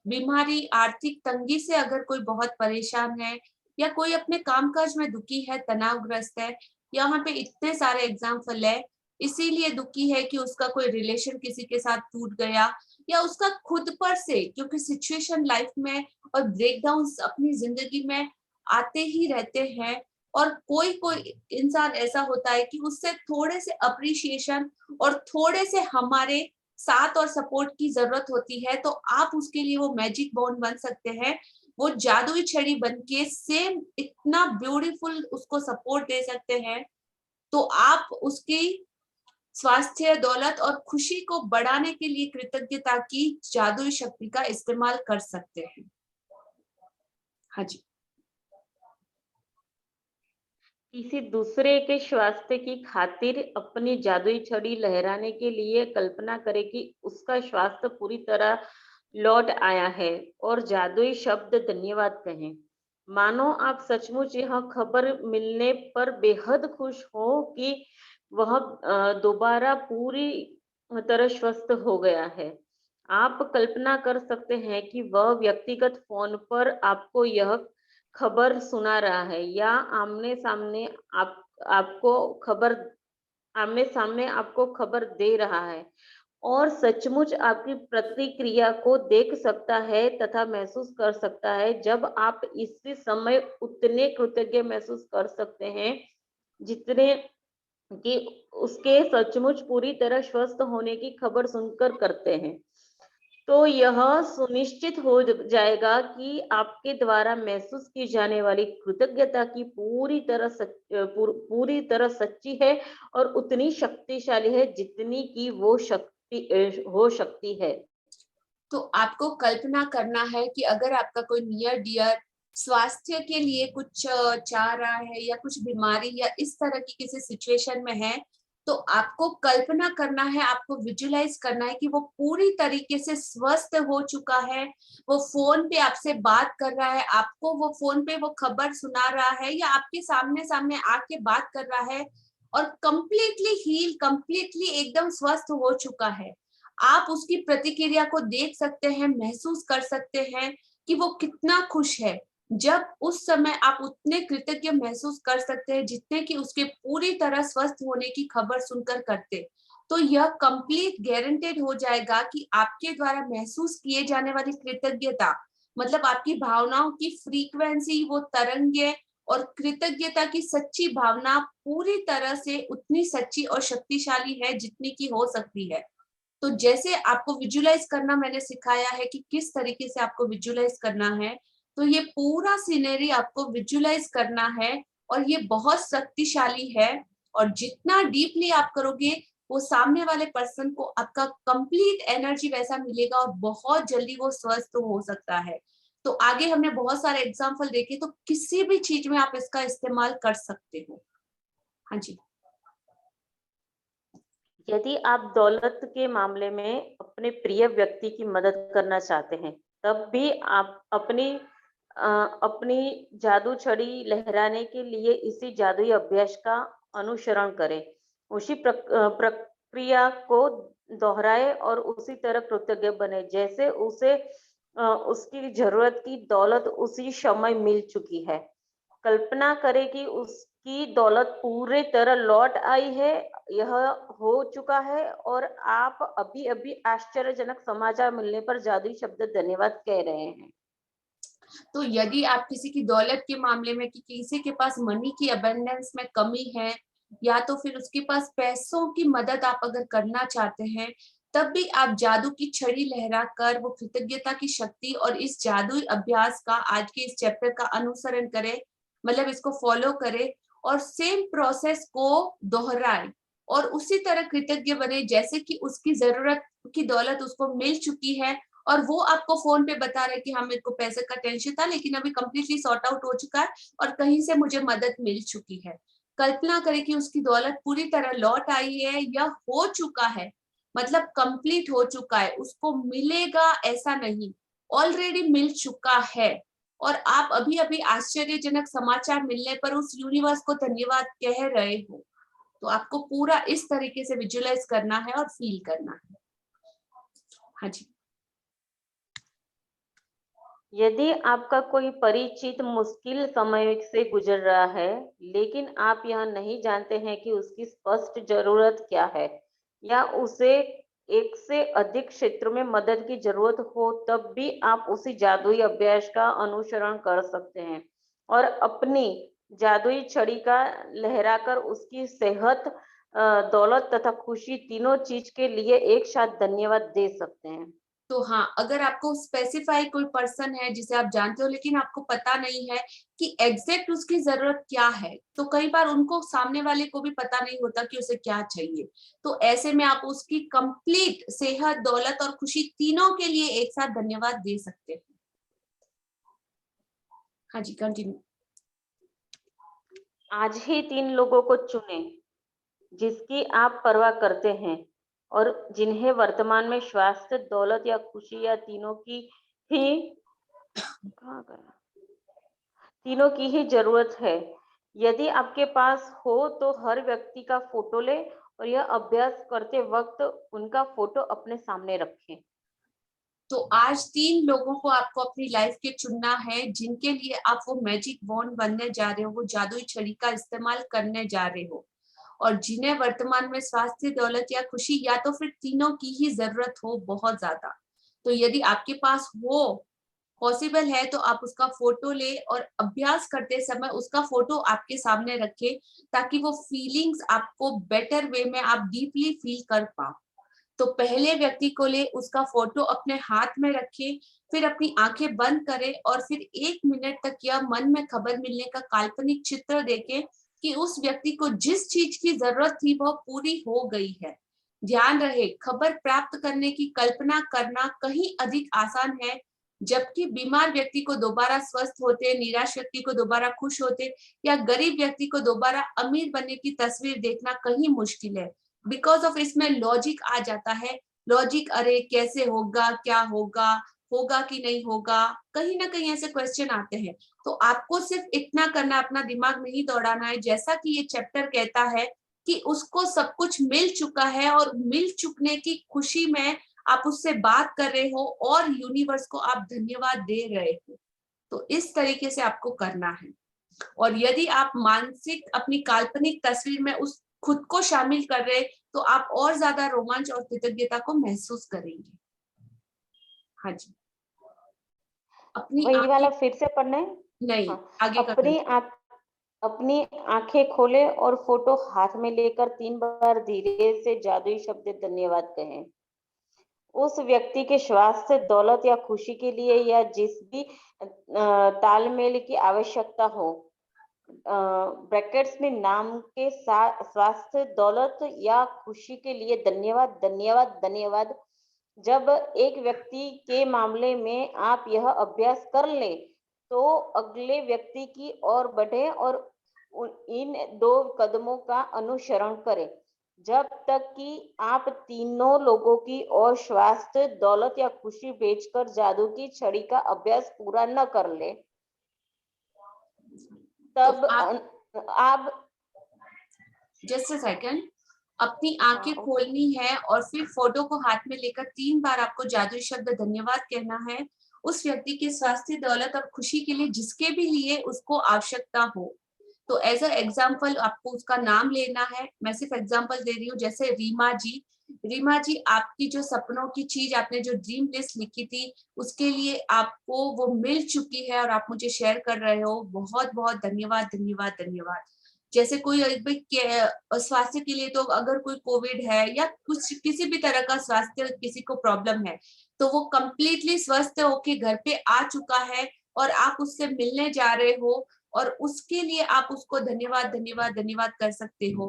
बीमारी, आर्थिक तंगी से अगर कोई बहुत परेशान है या कोई अपने कामकाज में दुखी है, तनावग्रस्त है, यहाँ पे इतने सारे एग्जाम्पल है, इसीलिए दुखी है कि उसका कोई रिलेशन किसी के साथ टूट गया या उसका खुद पर से, क्योंकि सिचुएशन लाइफ में और ब्रेकडाउन्स अपनी जिंदगी में आते ही रहते हैं, और कोई कोई इंसान ऐसा होता है कि उससे थोड़े से अप्रिशिएशन और थोड़े से हमारे साथ और सपोर्ट की जरूरत होती है, तो आप उसके लिए वो मैजिक बॉन्ड बन सकते हैं, वो जादुई छड़ी बनके सेम इतना ब्यूटीफुल उसको सपोर्ट दे सकते हैं। तो आप उसकी स्वास्थ्य, दौलत और खुशी को बढ़ाने के लिए कृतज्ञता की जादुई शक्ति का इस्तेमाल कर सकते हैं। हाँ जी। किसी दूसरे के स्वास्थ्य की खातिर अपनी जादुई छड़ी लहराने के लिए कल्पना करें कि उसका स्वास्थ्य पूरी तरह लौट आया है और जादुई शब्द धन्यवाद कहें। मानो आप सचमुच यह खबर मिलने पर बेहद खुश हो कि वह दोबारा पूरी तरह स्वस्थ हो गया है। आप कल्पना कर सकते हैं कि वह व्यक्तिगत फोन पर आपको यह खबर सुना रहा है या आमने सामने आपको खबर दे रहा है और सचमुच आपकी प्रतिक्रिया को देख सकता है तथा महसूस कर सकता है। जब आप इसी समय उतने कृतज्ञ महसूस कर सकते हैं जितने कि उसके सचमुच पूरी तरह स्वस्थ होने की खबर सुनकर करते हैं, तो यह सुनिश्चित हो जाएगा कि आपके द्वारा महसूस की जाने वाली कृतज्ञता की पूरी तरह सच्ची है और उतनी शक्तिशाली है जितनी की वो हो सकती है। तो आपको कल्पना करना है कि अगर आपका कोई नियर डियर स्वास्थ्य के लिए कुछ चाह रहा है या कुछ बीमारी या इस तरह की किसी सिचुएशन में है, तो आपको कल्पना करना है, आपको विजुलाइज करना है कि वो पूरी तरीके से स्वस्थ हो चुका है, वो फोन पे आपसे बात कर रहा है, आपको वो फोन पे वो खबर सुना रहा है या आपके सामने सामने आके बात कर रहा है और कंप्लीटली हील, कंप्लीटली एकदम स्वस्थ हो चुका है। आप उसकी प्रतिक्रिया को देख सकते हैं, महसूस कर सकते हैं कि वो कितना खुश है। जब उस समय आप उतने कृतज्ञ महसूस कर सकते हैं जितने कि उसके पूरी तरह स्वस्थ होने की खबर सुनकर करते, तो यह कंप्लीट गारंटेड हो जाएगा कि आपके द्वारा महसूस किए जाने वाली कृतज्ञता, मतलब आपकी भावनाओं की फ्रीक्वेंसी, वो तरंगे और कृतज्ञता की सच्ची भावना पूरी तरह से उतनी सच्ची और शक्तिशाली है जितनी की हो सकती है। तो जैसे आपको विजुलाइज करना मैंने सिखाया है कि किस तरीके से आपको विजुलाइज करना है, तो ये पूरा सीनरी आपको विजुलाइज करना है और ये बहुत शक्तिशाली है, और जितना डीपली आप करोगे वो सामने वाले पर्सन को आपका कंप्लीट एनर्जी वैसा मिलेगा और बहुत जल्दी वो स्वस्थ हो सकता है। तो आगे हमने बहुत सारे एग्जाम्पल देखे, तो किसी भी चीज में आप इसका इस्तेमाल कर सकते हो। हाँ जी। यदि आप दौलत के मामले में अपने प्रिय व्यक्ति की मदद करना चाहते हैं, तब भी आप अपनी जादू छड़ी लहराने के लिए इसी जादुई अभ्यास का अनुसरण करें। उसी प्रक्रिया को दोहराए और उसी तरह कृतज्ञ बने जैसे उसे उसकी जरूरत की दौलत उसी समय मिल चुकी है। कल्पना करें कि उसकी दौलत पूरी तरह लौट आई है, यह हो चुका है और आप अभी अभी आश्चर्यजनक समाचार मिलने पर जादुई शब्द धन्यवाद कह रहे हैं। तो यदि आप किसी की दौलत के मामले में कि किसी के पास मनी की अबंडेंस में कमी है, या तो फिर उसके पास पैसों की मदद आप अगर करना चाहते हैं, तब भी आप जादू की छड़ी लहराकर वो कृतज्ञता की शक्ति और इस जादुई अभ्यास का आज के इस चैप्टर का अनुसरण करें, मतलब इसको फॉलो करें और सेम प्रोसेस को दोहराएं और उसी तरह कृतज्ञ बने जैसे कि उसकी जरूरत की दौलत उसको मिल चुकी है और वो आपको फोन पे बता रहे कि हाँ मेरे को पैसे का टेंशन था लेकिन अभी कंप्लीटली सॉर्ट आउट हो चुका है और कहीं से मुझे मदद मिल चुकी है। कल्पना करें कि उसकी दौलत पूरी तरह लौट आई है या हो चुका है, मतलब कंप्लीट हो चुका है, उसको मिलेगा ऐसा नहीं, ऑलरेडी मिल चुका है और आप अभी अभी आश्चर्यजनक समाचार मिलने पर उस यूनिवर्स को धन्यवाद कह रहे हो। तो आपको पूरा इस तरीके से विजुअलाइज करना है और फील करना है। हाँ जी। यदि आपका कोई परिचित मुश्किल समय से गुजर रहा है, लेकिन आप यह नहीं जानते हैं कि उसकी स्पष्ट जरूरत क्या है या उसे एक से अधिक क्षेत्रों में मदद की जरूरत हो, तब भी आप उसी जादुई अभ्यास का अनुसरण कर सकते हैं और अपनी जादुई छड़ी का लहराकर उसकी सेहत, दौलत तथा खुशी तीनों चीज के लिए एक साथ धन्यवाद दे सकते हैं। तो हाँ, अगर आपको स्पेसिफाई कोई पर्सन है जिसे आप जानते हो लेकिन आपको पता नहीं है कि एग्जैक्ट उसकी जरूरत क्या है, तो कई बार उनको, सामने वाले को भी पता नहीं होता कि उसे क्या चाहिए। तो ऐसे में आप उसकी कंप्लीट सेहत, दौलत और खुशी तीनों के लिए एक साथ धन्यवाद दे सकते हैं। हाँ जी, कंटिन्यू। आज ही 3 लोगों को चुनें जिसकी आप परवाह करते हैं और जिन्हें वर्तमान में स्वास्थ्य, दौलत या खुशी या तीनों की ही जरूरत है। यदि आपके पास हो तो हर व्यक्ति का फोटो ले और यह अभ्यास करते वक्त उनका फोटो अपने सामने रखें। तो आज 3 लोगों को आपको अपनी लाइफ के चुनना है जिनके लिए आप वो मैजिक वॉन्ड बनने जा रहे हो, वो जादुई छड़ी का इस्तेमाल करने जा रहे हो, और जिन्हें वर्तमान में स्वास्थ्य, दौलत या खुशी या तो फिर तीनों की ही जरूरत हो बहुत ज्यादा। तो यदि आपके पास वो पॉसिबल है तो आप उसका फोटो ले और अभ्यास करते समय उसका फोटो आपके सामने रखें, ताकि वो फीलिंग्स आपको बेटर वे में आप डीपली फील कर पाओ। तो पहले व्यक्ति को ले, उसका फोटो अपने हाथ में रखे, फिर अपनी आंखें बंद करें और फिर 1 मिनट तक यह मन में खबर मिलने का काल्पनिक चित्र देखें कि उस व्यक्ति को जिस चीज की जरूरत थी वह पूरी हो गई है। ध्यान रहे, खबर प्राप्त करने की कल्पना करना कहीं अधिक आसान है, जबकि बीमार व्यक्ति को दोबारा स्वस्थ होते, निराश व्यक्ति को दोबारा खुश होते या गरीब व्यक्ति को दोबारा अमीर बनने की तस्वीर देखना कहीं मुश्किल है। बिकॉज ऑफ इसमें लॉजिक आ जाता है। लॉजिक, अरे कैसे होगा, क्या होगा, होगा कि नहीं होगा, कहीं ना कहीं ऐसे क्वेश्चन आते हैं। तो आपको सिर्फ इतना करना, अपना दिमाग नहीं दौड़ाना है। जैसा कि ये चैप्टर कहता है कि उसको सब कुछ मिल चुका है और मिल चुकने की खुशी में आप उससे बात कर रहे हो और यूनिवर्स को आप धन्यवाद दे रहे हो। तो इस तरीके से आपको करना है। और यदि आप मानसिक अपनी काल्पनिक तस्वीर में उस खुद को शामिल कर रहे, तो आप और ज्यादा रोमांच और कृतज्ञता को महसूस करेंगे। हाँ जी, अपनी वही वाला आंखें, फिर से पढ़ना है। नहीं, हाँ, आगे का अपनी आंखें खोले और फोटो हाथ में लेकर 3 बार धीरे से जादुई शब्द धन्यवाद कहें। उस व्यक्ति के स्वास्थ्य, दौलत या खुशी के लिए या जिस भी तालमेल की आवश्यकता हो, ब्रैकेट्स में नाम के साथ स्वास्थ्य, दौलत या खुशी के लिए धन्यवाद, धन्यवाद, धन्यवाद। जब एक व्यक्ति के मामले में आप यह अभ्यास कर लें, तो अगले व्यक्ति की ओर बढ़े और इन 2 कदमों का अनुसरण करें जब तक कि आप तीनों लोगों की ओर स्वास्थ्य, दौलत या खुशी भेजकर जादू की छड़ी का अभ्यास पूरा न कर ले। तब तो आप जस्ट अ सेकंड, अपनी आंखें खोलनी है और फिर फोटो को हाथ में लेकर 3 बार आपको जादुई शब्द धन्यवाद कहना है उस व्यक्ति के स्वास्थ्य, दौलत और खुशी के लिए जिसके भी लिए उसको आवश्यकता हो। तो एज अ एग्जाम्पल आपको उसका नाम लेना है। मैं सिर्फ एग्जाम्पल दे रही हूँ, जैसे रीमा जी। रीमा जी, आपकी जो सपनों की चीज, आपने जो ड्रीम लिस्ट लिखी थी, उसके लिए आपको वो मिल चुकी है और आप मुझे शेयर कर रहे हो। बहुत बहुत धन्यवाद, धन्यवाद, धन्यवाद। जैसे कोई स्वास्थ्य के लिए, तो अगर कोई कोविड है या कुछ किसी भी तरह का स्वास्थ्य किसी को प्रॉब्लम है, तो वो कंप्लीटली स्वस्थ होके घर पे आ चुका है और आप उससे मिलने जा रहे हो और उसके लिए आप उसको धन्यवाद, धन्यवाद, धन्यवाद कर सकते हो।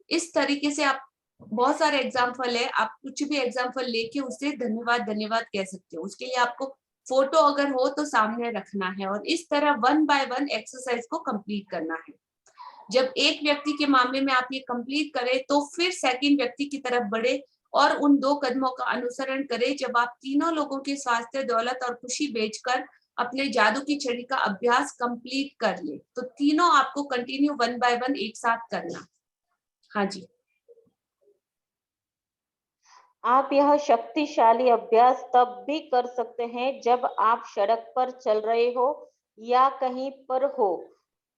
इस तरीके से आप, बहुत सारे एग्जाम्पल है, आप कुछ भी एग्जाम्पल लेके उससे धन्यवाद, धन्यवाद कह सकते हो। उसके लिए आपको फोटो अगर हो तो सामने रखना है और इस तरह 1 बाय 1 एक्सरसाइज को कंप्लीट करना है। जब एक व्यक्ति के मामले में आप ये कंप्लीट करें, तो फिर सेकंड व्यक्ति की तरफ बढ़े और उन 2 कदमों का अनुसरण करें। जब आप तीनों लोगों के स्वास्थ्य, दौलत और खुशी बेचकर अपने जादू की छड़ी का अभ्यास कंप्लीट कर ले, तो तीनों आपको कंटिन्यू 1 बाय 1 एक साथ करना। हाँ जी, आप यह शक्तिशाली अभ्यास तब भी कर सकते हैं जब आप सड़क पर चल रहे हो या कहीं पर हो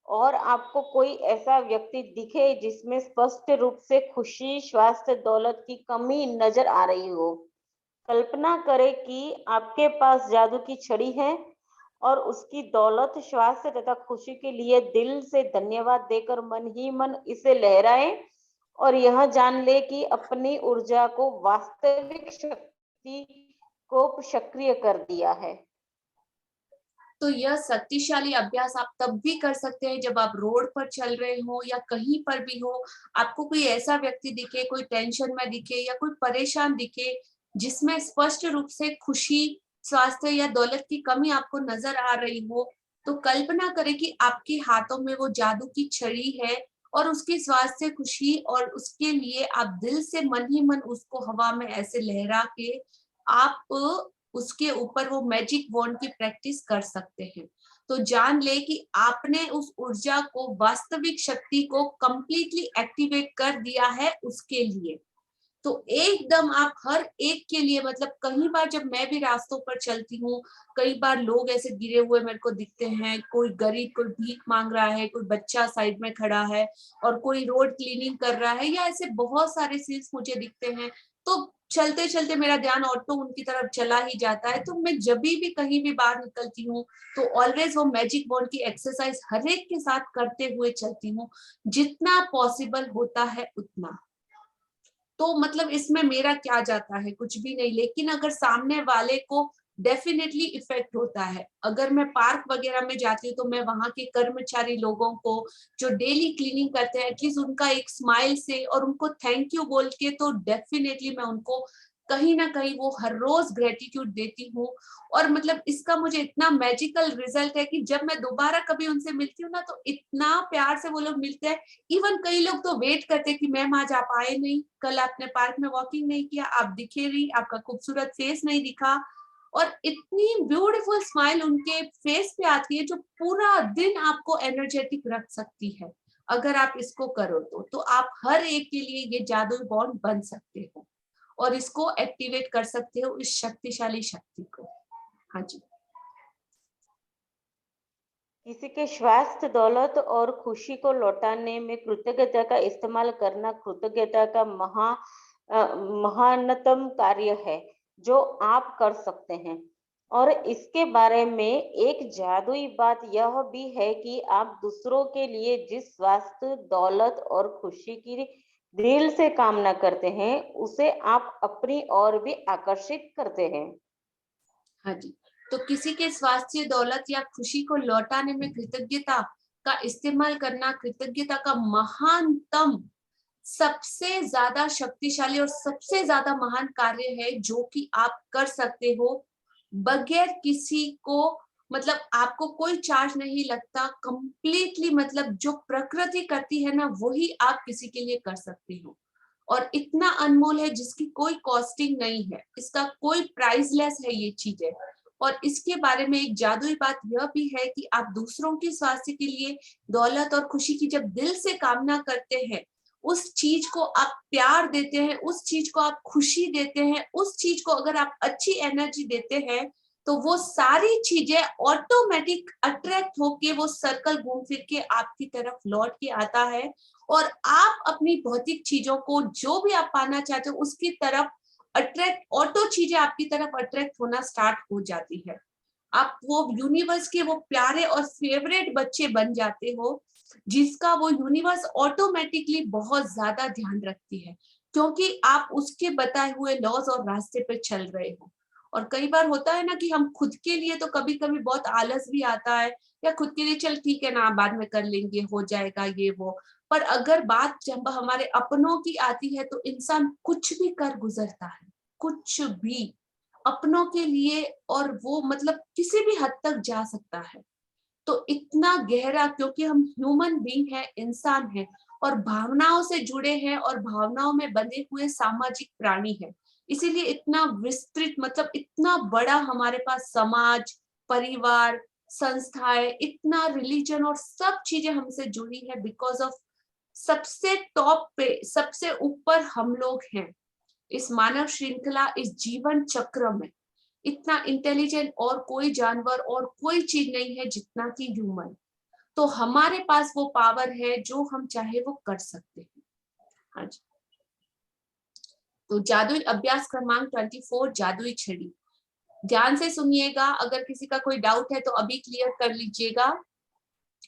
और आपको कोई ऐसा व्यक्ति दिखे जिसमें स्पष्ट रूप से खुशी, स्वास्थ्य, दौलत की कमी नजर आ रही हो। कल्पना करें कि आपके पास जादू की छड़ी है और उसकी दौलत, स्वास्थ्य तथा खुशी के लिए दिल से धन्यवाद देकर मन ही मन इसे लहराएं और यह जान ले कि अपनी ऊर्जा को, वास्तविक शक्ति को सक्रिय कर दिया है। तो यह शक्तिशाली अभ्यास आप तब भी कर सकते हैं जब आप रोड पर चल रहे हो या कहीं पर भी हो, आपको कोई ऐसा व्यक्ति दिखे, कोई टेंशन में दिखे या कोई परेशान दिखे जिसमें स्पष्ट रूप से खुशी, स्वास्थ्य या दौलत की कमी आपको नजर आ रही हो, तो कल्पना करें कि आपके हाथों में वो जादू की छड़ी है और उसकी स्वास्थ्य, खुशी और उसके लिए आप दिल से मन ही मन उसको हवा में ऐसे लहरा के आप उसके ऊपर वो मैजिक वॉन्ड की प्रैक्टिस कर सकते हैं। तो जान ले कि आपने उस ऊर्जा को, वास्तविक शक्ति को कंप्लीटली एक्टिवेट कर दिया है उसके लिए। तो एकदम आप हर एक के लिए, मतलब कई बार जब मैं भी रास्तों पर चलती हूँ, कई बार लोग ऐसे गिरे हुए मेरे को दिखते हैं, कोई गरीब, कोई भीख मांग रहा है, कोई बच्चा साइड में खड़ा है और कोई रोड क्लीनिंग कर रहा है, या ऐसे बहुत सारे सीन्स मुझे दिखते हैं। तो चलते चलते मेरा ध्यान ऑटो उनकी तरफ चला ही जाता है। तो मैं जब भी कहीं भी बाहर निकलती हूँ तो ऑलवेज वो मैजिक वॉन्ड की एक्सरसाइज हर एक के साथ करते हुए चलती हूँ, जितना पॉसिबल होता है उतना। तो मतलब इसमें मेरा क्या जाता है, कुछ भी नहीं, लेकिन अगर सामने वाले को डेफिनेटली इफेक्ट होता है। अगर मैं पार्क वगैरह में जाती हूँ तो मैं वहां के कर्मचारी लोगों को जो डेली क्लीनिंग करते हैं, एटलीस्ट उनका एक स्माइल से और उनको थैंक यू बोल के, तो डेफिनेटली मैं उनको कहीं ना कहीं वो हर रोज ग्रेटिट्यूड देती हूँ। और मतलब इसका मुझे इतना मैजिकल रिजल्ट है कि जब मैं दोबारा कभी उनसे मिलती हूँ ना, तो इतना प्यार से वो लोग मिलते हैं। इवन कई लोग तो वेट करते हैं कि मैम आज आप आए नहीं, कल आपने पार्क में वॉकिंग नहीं किया, आप दिखे नहीं, आपका खूबसूरत फेस नहीं दिखा। और इतनी ब्यूटीफुल स्माइल उनके फेस पे आती है जो पूरा दिन आपको एनर्जेटिक रख सकती है। अगर आप इसको करो तो आप हर एक के लिए ये जादुई बॉन्ड बन सकते हो और इसको एक्टिवेट कर सकते हो, इस शक्तिशाली शक्ति को। हाँ जी। किसी के स्वास्थ्य, दौलत और खुशी को लौटाने में कृतज्ञता का इस्तेमाल करना कृतज्ञता का महानतम कार्य है जो आप कर सकते हैं। और इसके बारे में एक जादुई बात यह भी है कि आप दूसरों के लिए जिस स्वास्थ्य, दौलत और खुशी की दिल से कामना करते हैं, उसे आप अपनी ओर भी आकर्षित करते हैं। हाँ जी। तो किसी के स्वास्थ्य, दौलत या खुशी को लौटाने में कृतज्ञता का इस्तेमाल करना कृतज्ञता का महानतम, सबसे ज्यादा शक्तिशाली और सबसे ज्यादा महान कार्य है जो कि आप कर सकते हो बगैर किसी को, मतलब आपको कोई चार्ज नहीं लगता, कंप्लीटली। मतलब जो प्रकृति करती है ना, वही आप किसी के लिए कर सकते हो और इतना अनमोल है जिसकी कोई कॉस्टिंग नहीं है, इसका कोई प्राइसलेस है ये चीजें। और इसके बारे में एक जादुई बात यह भी है कि आप दूसरों के स्वास्थ्य के लिए, दौलत और खुशी की जब दिल से कामना करते हैं, उस चीज को आप प्यार देते हैं, उस चीज को आप खुशी देते हैं, उस चीज को अगर आप अच्छी एनर्जी देते हैं, तो वो सारी चीजें ऑटोमेटिक अट्रैक्ट होके वो सर्कल घूम फिर के आपकी तरफ लौट के आता है और आप अपनी भौतिक चीजों को, जो भी आप पाना चाहते हो, उसकी तरफ अट्रैक्ट, ऑटो चीजें आपकी तरफ अट्रैक्ट होना स्टार्ट हो जाती है। आप वो यूनिवर्स के वो प्यारे और फेवरेट बच्चे बन जाते हो जिसका वो यूनिवर्स ऑटोमेटिकली बहुत ज्यादा ध्यान रखती है, क्योंकि आप उसके बताए हुए लॉज और रास्ते पे चल रहे हो। और कई बार होता है ना कि हम खुद के लिए तो कभी कभी बहुत आलस भी आता है, या खुद के लिए चल ठीक है ना, बाद में कर लेंगे, हो जाएगा ये वो। पर अगर बात जब हमारे अपनों की आती है तो इंसान कुछ भी कर गुजरता है, कुछ भी अपनों के लिए, और वो मतलब किसी भी हद तक जा सकता है। तो इतना गहरा, क्योंकि हम ह्यूमन बीइंग है, इंसान है और भावनाओं से जुड़े हैं और भावनाओं में बंधे हुए सामाजिक प्राणी है, इसीलिए इतना विस्तृत, मतलब इतना बड़ा हमारे पास समाज, परिवार, संस्थाएं, इतना रिलीजन और सब चीजें हमसे जुड़ी है, बिकॉज ऑफ सबसे टॉप पे, सबसे ऊपर हम लोग हैं इस मानव श्रृंखला, इस जीवन चक्र में। इतना इंटेलिजेंट और कोई जानवर और कोई चीज नहीं है जितना कि ह्यूमन। तो हमारे पास वो पावर है, जो हम चाहे वो कर सकते हैं। हाँ जी। तो जादुई अभ्यास क्रमांक 24, जादुई छड़ी। ध्यान से सुनिएगा, अगर किसी का कोई डाउट है तो अभी क्लियर कर लीजिएगा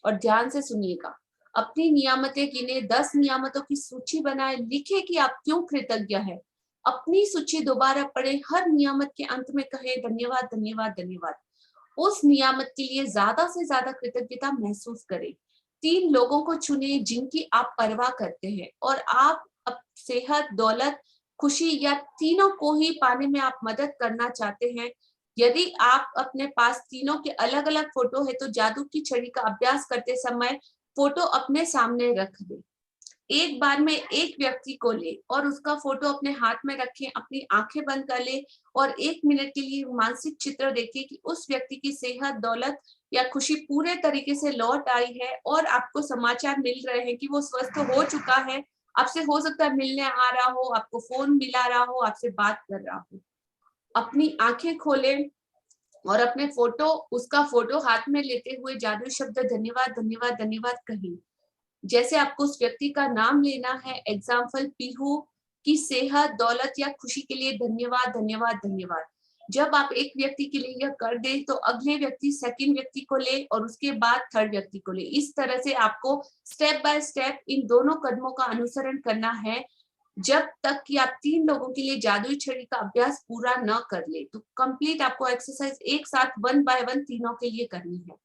और ध्यान से सुनिएगा। अपनी नियामतें गिने, 10 नियामतों की सूची बनाए, लिखे कि आप क्यों कृतज्ञ हैं। अपनी सूची दोबारा पढ़े, हर नियामत के अंत में कहे धन्यवाद धन्यवाद धन्यवाद। उस नियामत के लिए ज्यादा से ज्यादा कृतज्ञता महसूस करें। 3 लोगों को चुने जिनकी आप परवाह करते हैं और आप सेहत, दौलत, खुशी या तीनों को ही पाने में आप मदद करना चाहते हैं। यदि आप अपने पास तीनों के अलग अलग फोटो है तो जादू की छड़ी का अभ्यास करते समय फोटो अपने सामने रख दे। एक बार में एक व्यक्ति को ले और उसका फोटो अपने हाथ में रखें, अपनी आंखें बंद कर ले और 1 मिनट के लिए मानसिक चित्र देखें कि उस व्यक्ति की सेहत, दौलत या खुशी पूरे तरीके से लौट आई है और आपको समाचार मिल रहे हैं कि वो स्वस्थ हो चुका है। आपसे हो सकता है मिलने आ रहा हो, आपको फोन मिला रहा हो, आपसे बात कर रहा हो। अपनी आंखें खोलें और अपने फोटो, उसका फोटो हाथ में लेते हुए जादुई शब्द धन्यवाद धन्यवाद धन्यवाद कहें। जैसे आपको उस व्यक्ति का नाम लेना है, एग्जाम्पल पीहू की सेहत, दौलत या खुशी के लिए धन्यवाद धन्यवाद धन्यवाद। जब आप एक व्यक्ति के लिए यह कर दे तो अगले व्यक्ति सेकंड व्यक्ति को ले और उसके बाद थर्ड व्यक्ति को ले। इस तरह से आपको स्टेप बाय स्टेप इन दोनों कदमों का अनुसरण करना है जब तक कि आप 3 लोगों के लिए जादुई छड़ी का अभ्यास पूरा न कर ले। तो कंप्लीट आपको एक्सरसाइज एक साथ 1 बाय 1 तीनों के लिए करनी है।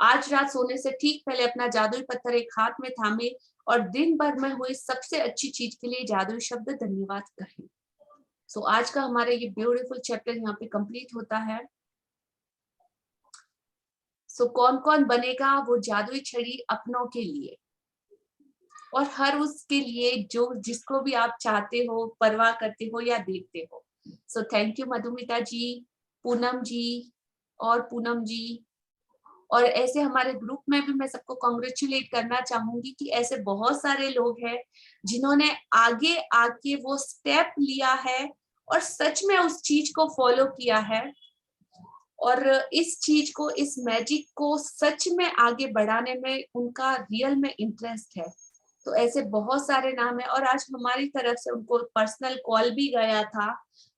आज रात सोने से ठीक पहले अपना जादुई पत्थर एक हाथ में थामे और दिन भर में हुई सबसे अच्छी चीज के लिए जादुई शब्द धन्यवाद कहें। सो आज का हमारा ये ब्यूटीफुल चैप्टर यहाँ पे कंप्लीट होता है। सो कौन कौन बनेगा वो जादुई छड़ी अपनों के लिए और हर उसके लिए जो जिसको भी आप चाहते हो, परवाह करते हो या देखते हो। सो थैंक यू मधुमिता जी, पूनम जी और पूनम जी। और ऐसे हमारे ग्रुप में भी मैं सबको कॉन्ग्रेचुलेट करना चाहूंगी कि ऐसे बहुत सारे लोग हैं जिन्होंने आगे आके वो स्टेप लिया है और सच में उस चीज को फॉलो किया है और इस चीज को, इस मैजिक को सच में आगे बढ़ाने में उनका रियल में इंटरेस्ट है। तो ऐसे बहुत सारे नाम है और आज हमारी तरफ से उनको पर्सनल कॉल भी गया था।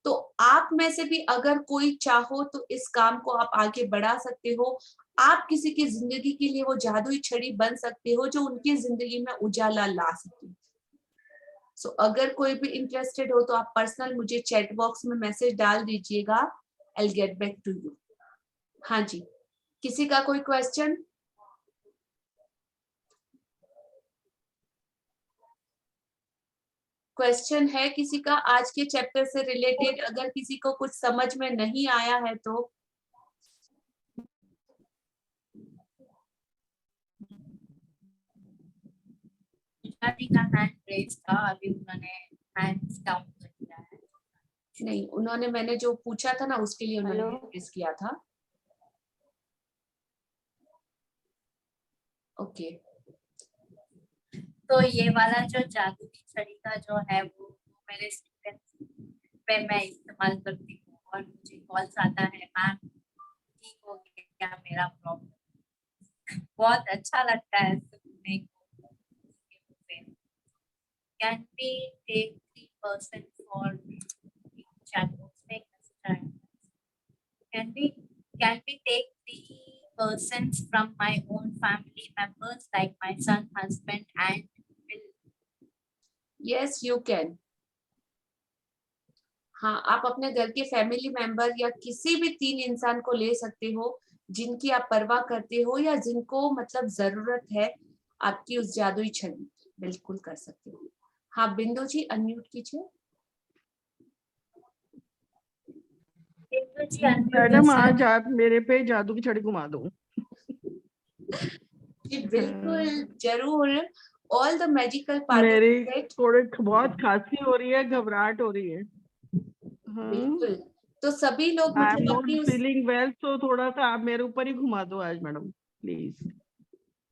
तो आप में से भी अगर कोई चाहो तो इस काम को आप आगे बढ़ा सकते हो। आप किसी की जिंदगी के लिए वो जादुई छड़ी बन सकते हो जो उनकी जिंदगी में उजाला ला सके। सो अगर कोई भी इंटरेस्टेड हो तो आप पर्सनल मुझे चैट बॉक्स में मैसेज डाल दीजिएगा। I will get back to you. हाँ जी, किसी का कोई क्वेश्चन? क्वेश्चन है किसी का आज के चैप्टर से रिलेटेड? अगर किसी को कुछ समझ में नहीं आया है तो का हैंड रेज था, अभी उन्होंने हैंड्स डाउन कर दिया है। नहीं, उन्होंने मैंने जो पूछा था ना उसके लिए उन्होंने रेज किया था। ओके, तो ये वाला जो जादू की छड़ी का जो है वो मेरे स्टूडेंट्स पे मैं इस्तेमाल करती हूँ और मुझे कॉल्स आता है, मैम ठीक हो गया मेरा प्रॉब्लम। बहुत अच्छा लगता है सुनने को। Can be take 3% for chat box में एक मैसेज आया। Can we take 3% from my own family members like my son, husband and Bill? yes you can। हाँ, आप अपने घर के फैमिली मेंबर या किसी भी 3 इंसान को ले सकते हो जिनकी आप परवाह करते हो या जिनको मतलब जरूरत है आपकी उस जादुई छड़ी की। बिल्कुल कर सकते हो। हाँ बिंदु जी, अनम्यूट कीजिए। मैडम आज आप मेरे पे जादू की छड़ी घुमा दो। बिल्कुल जरूर। ऑल द मैजिकल मेरी पार्टिसिपेट। थोड़े बहुत खांसी हो रही है, घबराहट हो रही है। बिल्कुल, तो सभी लोग आई एम मतलब नॉट अपनी फीलिंग वेल, तो थोड़ा सा आप मेरे ऊपर ही घुमा दो आज मैडम प्लीज।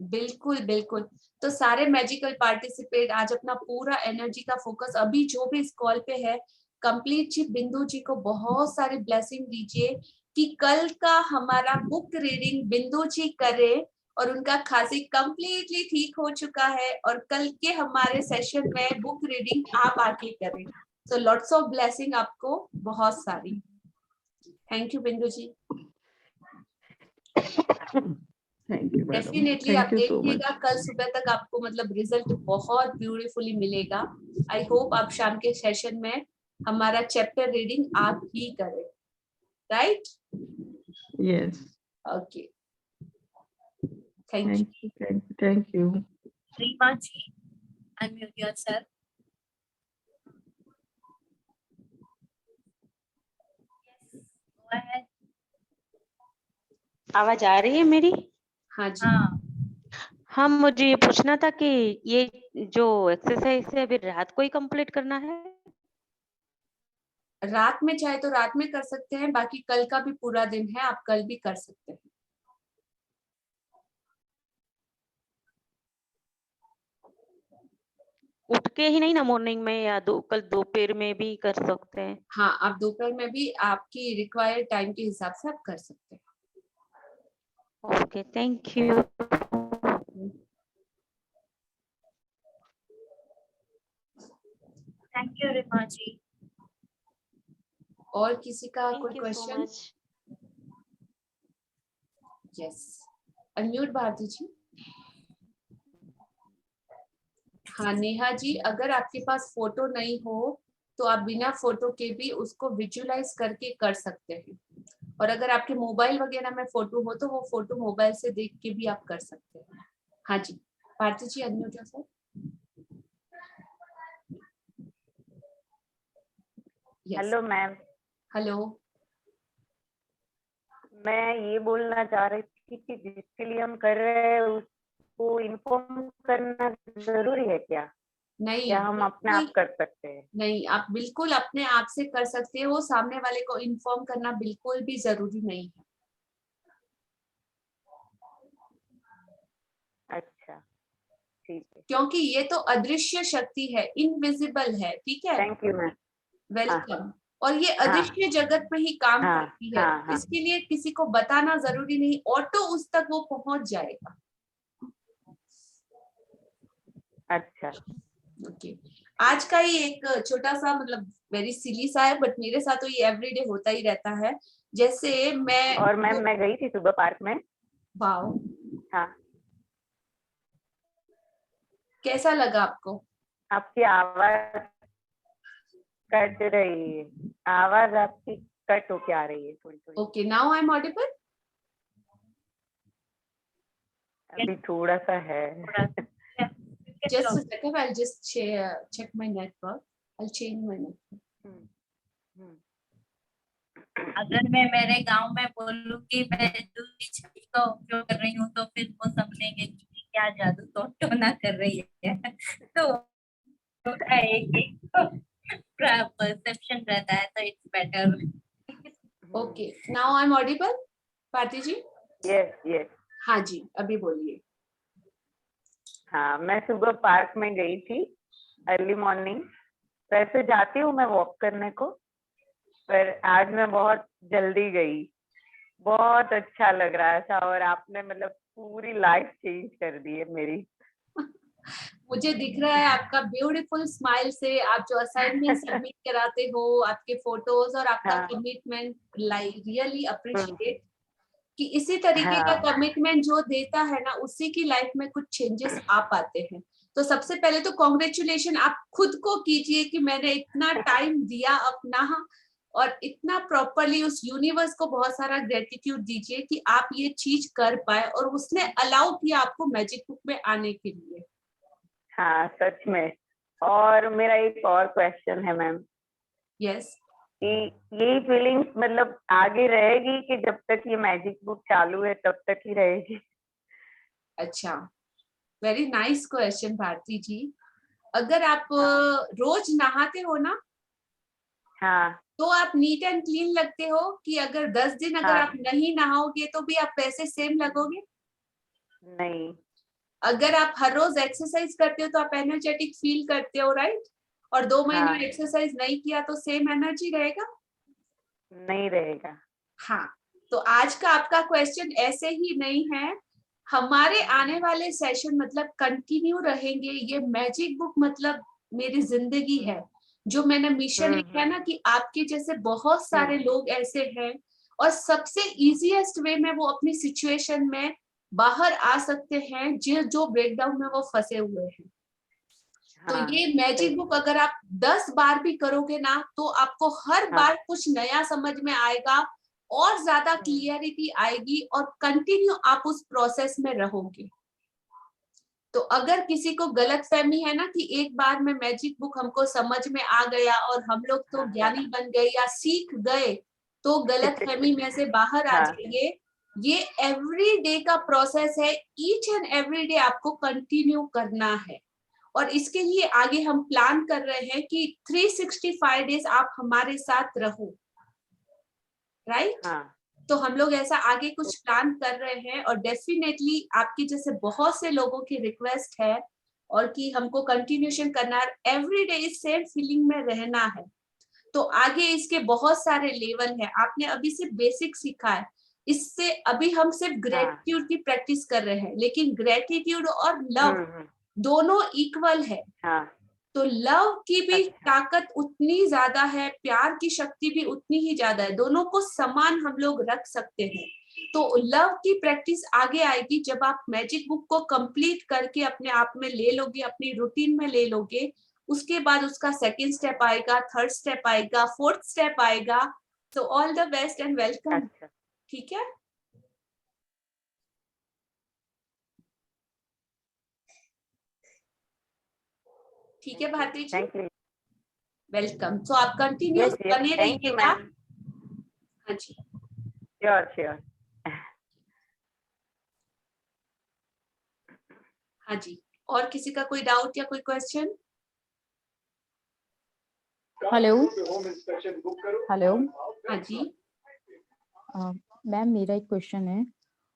बिल्कुल बिल्कुल। तो सारे मैजिकल पार्टिसिपेट आज अपना पूरा एनर्जी का फोकस अभी जो भी इस कॉल पे है कंप्लीट जी बिंदु जी को बहुत सारे ब्लेसिंग दीजिए कि कल का हमारा बुक रीडिंग बिंदु जी करे और उनका खांसी कंप्लीटली ठीक हो चुका है, और कल के हमारे सेशन में बुक रीडिंग आप आके करें। सो लॉट्स ऑफ ब्लेसिंग आपको, बहुत सारी। थैंक यू बिंदु जी। थैंक यू मैडम, डेफिनेटली आप थैंक यू सो देखिएगा, मच। कल सुबह तक आपको मतलब रिजल्ट बहुत ब्यूटीफुली मिलेगा। आई होप आप शाम के सेशन में हमारा चैप्टर रीडिंग आप ही करें, right? Yes, okay, thank you. Thank you. Reema ji, unmute yourself. Yes, go ahead. आवाज आ रही है मेरी? हाँ जी। हाँ, हाँ, मुझे ये पूछना था कि ये जो एक्सरसाइज है अभी रात को ही कंप्लीट करना है? रात में चाहे तो रात में कर सकते हैं, बाकी कल का भी पूरा दिन है, आप कल भी कर सकते हैं। उठ के ही नहीं ना मॉर्निंग में, या कल दोपहर में भी कर सकते हैं? हाँ, आप दोपहर में भी आपकी रिक्वायर्ड टाइम के हिसाब से आप कर सकते हैं। Okay, thank you. thank you Reema ji. और किसी का थैंक कोई you so question? Much. Yes, unmute Bharti ji. हाँ नेहा जी, अगर आपके पास फोटो नहीं हो तो आप बिना फोटो के भी उसको विजुअलाइज करके कर सकते हैं, और अगर आपके मोबाइल वगैरह में फोटो हो तो वो फोटो मोबाइल से देख के भी आप कर सकते हैं। हाँ जी, Bharti ji unmute yourself. Hello ma'am, hello. मैं ये बोलना चाह रही थी कि जिसके लिए हम कर रहे हैं उसको इन्फॉर्म करना जरूरी है क्या, नहीं, या हम अपने आप कर सकते हैं? नहीं, आप बिल्कुल अपने आप से कर सकते हो, सामने वाले को इन्फॉर्म करना बिल्कुल भी जरूरी नहीं है। अच्छा, ठीक है। क्योंकि ये तो अदृश्य शक्ति है, इनविजिबल है, ठीक है? Thank you ma'am. वेलकम। और ये अदृश्य जगत में ही काम हाँ, करती है, हाँ, हाँ। इसके लिए किसी को बताना जरूरी नहीं, ऑटो उस तक वो पहुंच जाएगा। अच्छा, ओके, आज का ही एक छोटा सा मतलब वेरी सिली सा है, बट मेरे साथ तो ये एवरीडे होता ही रहता है। जैसे मैं और मैम मैं गई थी सुबह पार्क में। वाओ, हाँ, कैसा लगा आपको? आपकी आवाज कट रही है, आवाज आपकी कट होके आ रही है थोड़ी थोड़ी। Okay, now I am audible? अभी थोड़ा सा है। Just a second, I'll just check my network. I'll change my network. अगर मैं मेरे गांव में बोलूं कि मैं दूसरी छवि का उपयोग कर रही हूँ तो फिर वो समझेंगे कि क्या जादू तो टोना कर रही है। तो एक परसेप्शन रहता है, तो it's better. Okay, now I'm audible, Bharti ji? Yes yes. हाँ जी, अभी बोलिए। हाँ, मैं सुबह पार्क में गई थी अर्ली मॉर्निंग। वैसे जाती हूँ मैं वॉक करने को, पर आज मैं बहुत जल्दी गई। बहुत अच्छा लग रहा था, और आपने मतलब पूरी लाइफ चेंज कर दी है मेरी। मुझे दिख रहा है आपका ब्यूटीफुल स्माइल से, आप जो असाइनमेंट सबमिट कराते हो, आपके फोटोज और आपका हाँ। कमिटमेंट, लाइक रियली अप्रिशिएट कि इसी तरीके का हाँ। कमिटमेंट जो देता है ना, उसी की लाइफ में कुछ चेंजेस आ पाते हैं। तो सबसे पहले तो कॉन्ग्रेचुलेशन आप खुद को कीजिए कि मैंने इतना टाइम दिया अपना, और इतना प्रॉपरली उस यूनिवर्स को बहुत सारा ग्रेटिट्यूड दीजिए कि आप ये चीज कर पाए, और उसने अलाउ किया आपको मैजिक बुक में आने के लिए। हाँ सच में। और मेरा एक और क्वेश्चन है मैम। यस। कि यही फीलिंग्स मतलब आगे रहेगी कि जब तक ये मैजिक बुक चालू है तब तक ही रहेगी? अच्छा, वेरी नाइस क्वेश्चन भारती जी। अगर आप रोज नहाते हो ना, हाँ, तो आप नीट एंड क्लीन लगते हो, कि अगर 10 दिन अगर हाँ। आप नहीं नहाओगे तो भी आप वैसे सेम लगोगे? नहीं। अगर आप हर रोज एक्सरसाइज करते हो तो आप एनर्जेटिक फील करते हो, राइट? और 2 महीने हाँ। में एक्सरसाइज नहीं किया तो सेम एनर्जी रहेगा? नहीं रहेगा। हाँ, तो आज का आपका क्वेश्चन ऐसे ही नहीं है। हमारे आने वाले सेशन मतलब कंटिन्यू रहेंगे। ये मैजिक बुक मतलब मेरी जिंदगी है। जो मैंने मिशन लिखा है ना कि आपके जैसे बहुत सारे लोग ऐसे हैं और सबसे इजीएस्ट वे में वो अपनी सिचुएशन में बाहर आ सकते हैं जो ब्रेकडाउन में वो फंसे हुए हैं। तो ये मैजिक बुक अगर आप 10 बार भी करोगे ना तो आपको हर बार कुछ नया समझ में आएगा और ज्यादा क्लियरिटी आएगी और कंटिन्यू आप उस प्रोसेस में रहोगे। तो अगर किसी को गलत फहमी है ना कि एक बार में मैजिक बुक हमको समझ में आ गया और हम लोग तो ज्ञानी बन गए या सीख गए, तो गलत फहमी में से बाहर आ जाइए। ये एवरी डे का प्रोसेस है। ईच एंड एवरी डे आपको कंटिन्यू करना है और इसके लिए आगे हम प्लान कर रहे हैं कि 365 डेज आप हमारे साथ रहो, राइट? तो हम लोग ऐसा आगे कुछ प्लान कर रहे हैं और डेफिनेटली आपकी जैसे बहुत से लोगों की रिक्वेस्ट है और कि हमको कंटिन्यूशन करना है, एवरी डे इस सेम फीलिंग में रहना है। तो आगे इसके बहुत सारे लेवल है। आपने अभी सिर्फ बेसिक सीखा है, इससे अभी हम सिर्फ ग्रेटिट्यूड की प्रैक्टिस कर रहे हैं, लेकिन ग्रेटिट्यूड और लव दोनों इक्वल है। तो लव की भी ताकत उतनी ज्यादा है, प्यार की शक्ति भी उतनी ही ज्यादा है, दोनों को समान हम लोग रख सकते हैं। तो लव की प्रैक्टिस आगे आएगी जब आप मैजिक बुक को कंप्लीट करके अपने आप में ले लोगे, अपनी रूटीन में ले लोगे। उसके बाद उसका सेकंड स्टेप आएगा, थर्ड स्टेप आएगा, फोर्थ स्टेप आएगा। तो all the best and welcome. ठीक है, ठीक है भारती जी, वेलकम। तो आप कंटिन्यूस बने रहिएगा। हाँ जी, श्योर श्योर। हाँ जी, और किसी का कोई डाउट या कोई क्वेश्चन? हेलो हेलो, हाँ जी, मैम मेरा एक क्वेश्चन है।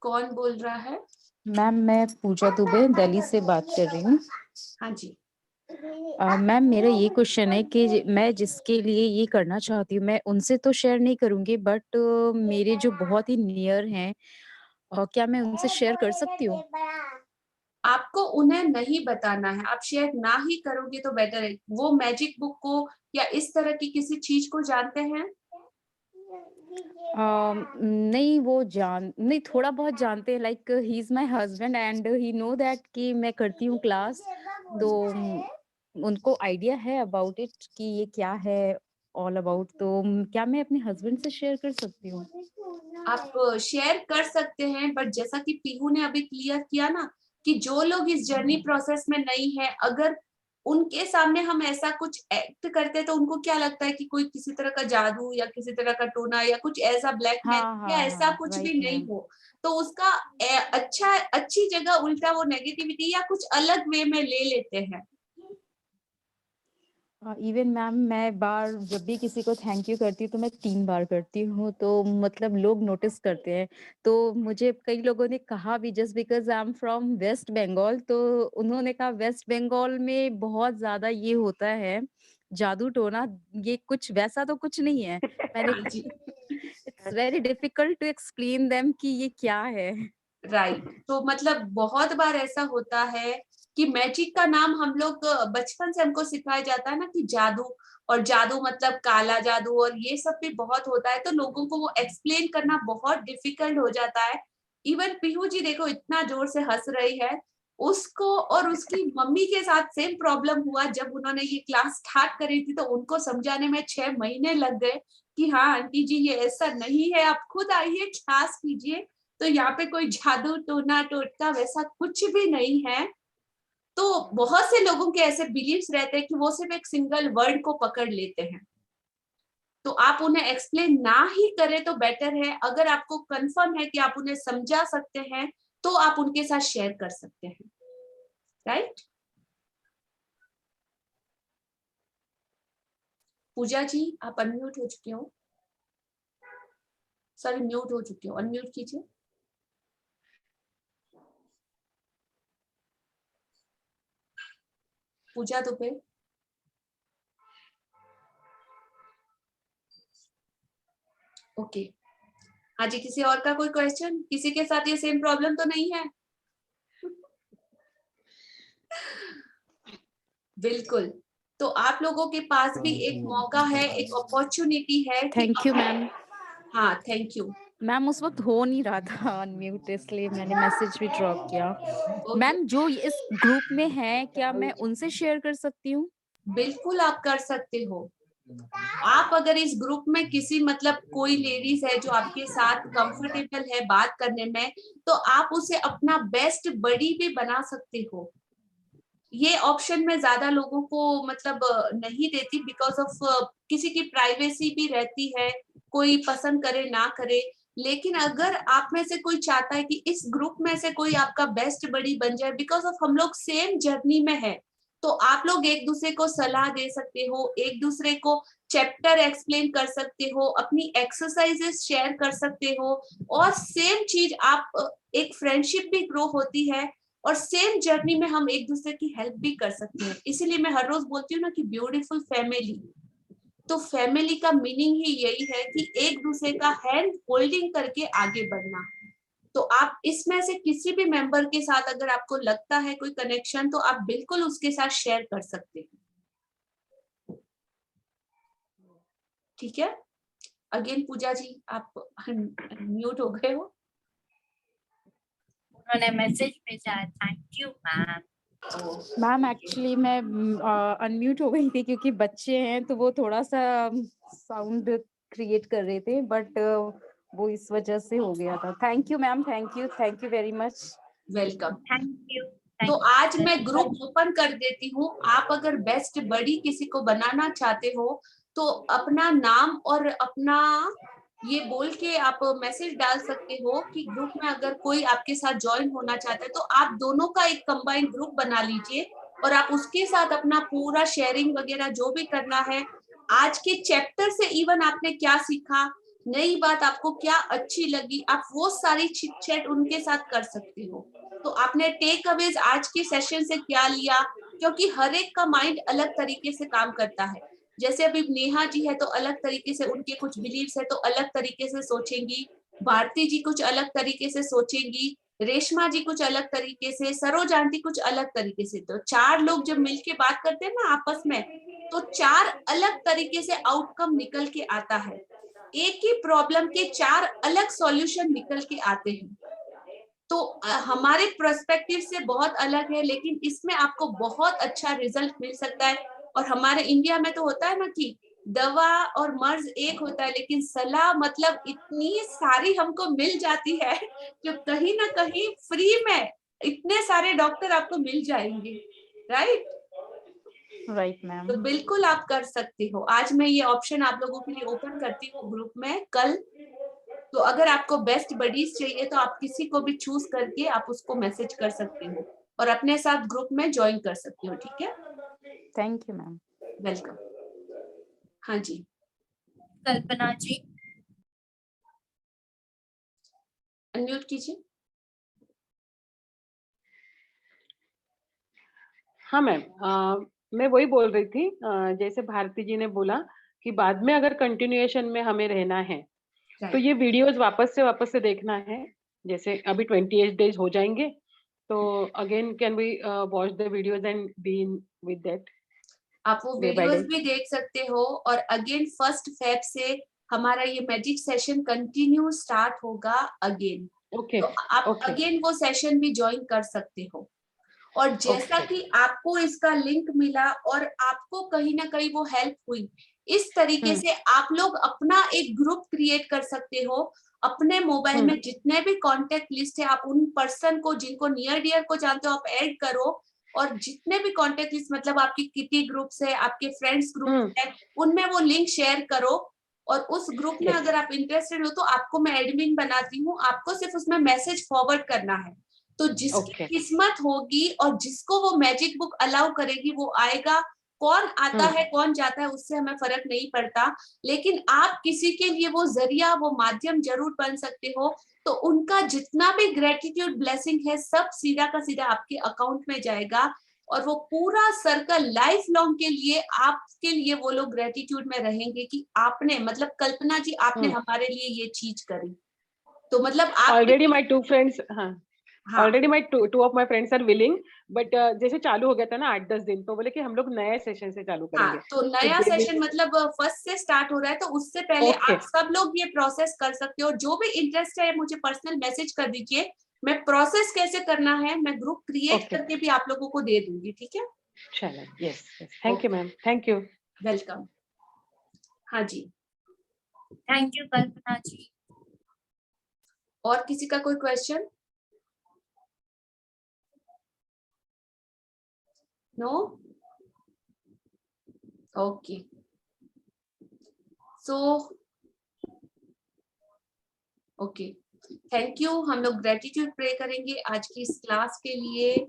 कौन बोल रहा है? मैम मैं पूजा दुबे दिल्ली से बात कर रही हूँ। हाँ जी, मैम मेरा ये क्वेश्चन है कि मैं जिसके लिए ये करना चाहती हूँ मैं उनसे तो शेयर नहीं करूँगी, बट मेरे जो बहुत ही नियर हैं, क्या मैं उनसे शेयर कर सकती हूँ? आपको उन्हें नहीं बताना है, आप शेयर ना ही करोगे तो बेटर है। वो मैजिक बुक को या इस तरह की किसी चीज को जानते हैं? नहीं वो नहीं थोड़ा बहुत जानते हैं, like he is my husband and he know that कि मैं करती हूँ क्लास, तो उनको आइडिया है अबाउट इट कि ये क्या है ऑल अबाउट। तो क्या मैं अपने हस्बैंड से शेयर कर सकती हूँ? आप शेयर कर सकते हैं, बट जैसा कि पीहू ने अभी क्लियर किया ना कि जो लोग इस जर्नी प्रोसेस में नहीं है, अगर उनके सामने हम ऐसा कुछ एक्ट करते हैं तो उनको क्या लगता है कि कोई किसी तरह का जादू या किसी तरह का टोना या कुछ ऐसा ब्लैकमेल या ऐसा कुछ भी नहीं हो, तो उसका अच्छी जगह उल्टा वो नेगेटिविटी या कुछ अलग वे में ले लेते हैं। इवन मैम मैं बार जब भी किसी को थैंक यू करती हूँ तो मैं 3 बार करती हूँ, तो मतलब लोग नोटिस करते हैं। तो मुझे कई लोगों ने कहा भी, just because I am from West Bengal, तो उन्होंने कहा वेस्ट बंगाल में बहुत ज्यादा ये होता है जादू टोना, ये कुछ वैसा तो कुछ नहीं है। मैंने it's very difficult to explain them कि ये क्या है। राइट, तो मतलब बहुत बार ऐसा होता है कि मैजिक का नाम हम लोग बचपन से हमको सिखाया जाता है ना कि जादू, और जादू मतलब काला जादू और ये सब भी बहुत होता है, तो लोगों को वो एक्सप्लेन करना बहुत डिफिकल्ट हो जाता है। इवन पीहू जी देखो इतना जोर से हंस रही है, उसको और उसकी मम्मी के साथ सेम प्रॉब्लम हुआ। जब उन्होंने ये क्लास स्टार्ट करी थी तो उनको समझाने में 6 महीने लग गए कि हाँ आंटी जी ये ऐसा नहीं है, आप खुद आइए क्लास कीजिए। तो यहाँ पे कोई जादू टोना टोटका वैसा कुछ भी नहीं है। तो बहुत से लोगों के ऐसे बिलीव्स रहते हैं कि वो सिर्फ एक सिंगल वर्ड को पकड़ लेते हैं। तो आप उन्हें एक्सप्लेन ना ही करें तो बेटर है। अगर आपको कंफर्म है कि आप उन्हें समझा सकते हैं तो आप उनके साथ शेयर कर सकते हैं, राइट? पूजा जी आप अनम्यूट हो चुके हो, सॉरी म्यूट हो चुके हो, अनम्यूट कीजिए। पूजा दुबे, ओके। हाँ जी, किसी और का कोई क्वेश्चन? किसी के साथ ये सेम प्रॉब्लम तो नहीं है? बिल्कुल। तो आप लोगों के पास भी एक मौका है, एक अपॉर्चुनिटी है कि थैंक यू मैम। हाँ, थैंक यू। मैम उस वक्त हो नहीं रहा था अनम्यूट, इसलिए मैंने मैसेज भी ड्रॉप किया। मैम जो इस ग्रुप में है, क्या मैं उनसे शेयर कर सकती हूँ? बिल्कुल आप कर सकते हो। आप अगर इस ग्रुप में किसी मतलब कोई लेडीज है जो आपके साथ कंफर्टेबल है बात करने में, तो आप उसे अपना बेस्ट बडी भी बना सकते हो। ये ऑप्शन में ज्यादा लोगों को मतलब नहीं देती, बिकॉज ऑफ किसी की प्राइवेसी भी रहती है, कोई पसंद करे ना करे। लेकिन अगर आप में से कोई चाहता है कि इस ग्रुप में से कोई आपका बेस्ट बडी बन जाए, बिकॉज ऑफ हम लोग सेम जर्नी में है, तो आप लोग एक दूसरे को सलाह दे सकते हो, एक दूसरे को चैप्टर एक्सप्लेन कर सकते हो, अपनी एक्सरसाइजेस शेयर कर सकते हो, और सेम चीज आप एक फ्रेंडशिप भी ग्रो होती है, और सेम जर्नी में हम एक दूसरे की हेल्प भी कर सकते हैं। इसीलिए मैं हर रोज बोलती हूँ ना कि ब्यूटीफुल फैमिली। तो फैमिली का मीनिंग ही यही है कि एक दूसरे का हैंड होल्डिंग करके आगे बढ़ना। तो आप इसमें से किसी भी मेंबर के साथ अगर आपको लगता है कोई कनेक्शन, तो आप बिल्कुल उसके साथ शेयर कर सकते हैं। ठीक है। अगेन पूजा जी, आप म्यूट हो गए हो। उन्होंने मैसेज भेजा है, thank you ma'am. Ma'am actually मैं अनम्यूट हो गई थी क्योंकि बच्चे हैं तो वो थोड़ा सा साउंड क्रिएट कर रहे थे, बट वो इस वजह से हो गया था। Thank you ma'am, thank you very much. Welcome. Thank you. तो आज मैं ग्रुप ओपन कर देती हूँ। आप अगर बेस्ट बडी किसी को बनाना चाहते हो, तो अपना नाम और अपना ये बोल के आप मैसेज डाल सकते हो कि ग्रुप में अगर कोई आपके साथ ज्वाइन होना चाहता है, तो आप दोनों का एक कंबाइंड ग्रुप बना लीजिए, और आप उसके साथ अपना पूरा शेयरिंग वगैरह जो भी करना है, आज के चैप्टर से इवन आपने क्या सीखा, नई बात आपको क्या अच्छी लगी, आप वो सारी चिट चैट उनके साथ कर सकते हो। तो आपने टेक अवेज आज के सेशन से क्या लिया, क्योंकि हर एक का माइंड अलग तरीके से काम करता है। जैसे अभी नेहा जी है तो अलग तरीके से उनके कुछ बिलीव्स है, तो अलग तरीके से सोचेंगी। भारती जी कुछ अलग तरीके से सोचेंगी, रेशमा जी कुछ अलग तरीके से, सरोज आंटी कुछ अलग तरीके से। तो चार लोग जब मिलके बात करते हैं ना आपस में, तो चार अलग तरीके से आउटकम निकल के आता है। एक ही प्रॉब्लम के चार अलग सॉल्यूशन निकल के आते हैं। तो हमारे पर्सपेक्टिव से बहुत अलग है, लेकिन इसमें आपको बहुत अच्छा रिजल्ट मिल सकता है। और हमारे इंडिया में तो होता है ना कि दवा और मर्ज एक होता है, लेकिन सलाह मतलब इतनी सारी हमको मिल जाती है, जो कहीं ना कहीं फ्री में इतने सारे डॉक्टर आपको मिल जाएंगे। Right ma'am. तो बिल्कुल आप कर सकते हो। आज मैं ये ऑप्शन आप लोगों के लिए ओपन करती हूँ ग्रुप में कल। तो अगर आपको बेस्ट बडीज चाहिए, तो आप किसी को भी चूज करके आप उसको मैसेज कर सकते हो और अपने साथ ग्रुप में ज्वाइन कर सकते हो। ठीक है। Thank you ma'am. वेलकम। हाँ जी, कल्पना जी अनम्यूट कीजिए। हाँ मैम, मैं वही बोल रही थी, जैसे भारती जी ने बोला कि बाद में अगर कंटिन्यूएशन में हमें रहना है, तो ये वीडियोस वापस से देखना है। जैसे अभी 28 डेज हो जाएंगे, तो again can we watch the videos and be in with that. आप वो वीडियोस भी देख सकते हो, और अगेन 1 फेब से हमारा ये मैजिक सेशन कंटिन्यू स्टार्ट होगा अगेन। ओके, तो आप अगेन वो सेशन भी ज्वाइन कर सकते हो। और जैसा कि आपको इसका लिंक मिला और आपको कहीं ना कहीं वो हेल्प हुई, इस तरीके से आप लोग अपना एक ग्रुप क्रिएट कर सकते हो। अपने मोबाइल में जितने भी कांटेक्ट लिस्ट है, आप उन पर्सन को जिनको नियर डियर को जानते हो आप ऐड करो, और जितने भी कांटेक्ट लिस्ट मतलब आपकी किटी ग्रुप्स है, आपके फ्रेंड्स ग्रुप है, उनमें वो लिंक शेयर करो। और उस ग्रुप में अगर आप इंटरेस्टेड हो, तो आपको मैं एडमिन बनाती हूँ, आपको सिर्फ उसमें मैसेज फॉरवर्ड करना है। तो जिसकी किस्मत होगी और जिसको वो मैजिक बुक अलाउ करेगी, वो आएगा। कौन आता है कौन जाता है उससे हमें फर्क नहीं पड़ता, लेकिन आप किसी के लिए वो जरिया, वो माध्यम जरूर बन सकते हो। तो उनका जितना भी ग्रेटिट्यूड ब्लेसिंग है, सब सीधा का सीधा आपके अकाउंट में जाएगा, और वो पूरा सर्कल लाइफ लॉन्ग के लिए आपके लिए वो लोग ग्रेटिट्यूड में रहेंगे कि आपने मतलब कल्पना जी आपने हमारे लिए ये चीज करी। तो मतलब आप ऑलरेडी माय 2 फ्रेंड्स, हाँ हाँ already my two of my friends are willing, but जैसे चालू हो गया था ना 8-10 दिन, तो बोले कि हम लोग नए सेशन से चालू हाँ, करेंगे। तो नया they सेशन will- मतलब फर्स्ट से स्टार्ट हो रहा है, तो उससे पहले Okay. आप सब लोग ये प्रोसेस कर सकते हो। जो भी इंटरेस्ट है मुझे पर्सनल मैसेज कर दीजिए, मैं प्रोसेस कैसे करना है मैं ग्रुप क्रिएट Okay. करके भी आप लोगों को दे दूंगी, ठीक है? चलो, yes, thank you ma'am, thank you. Welcome. हाँ जी, थैंक यू कल्पना जी। और किसी का कोई question? No? Okay, so okay, thank you. हम लोग ग्रेटिट्यूड प्रे करेंगे आज की इस क्लास के लिए,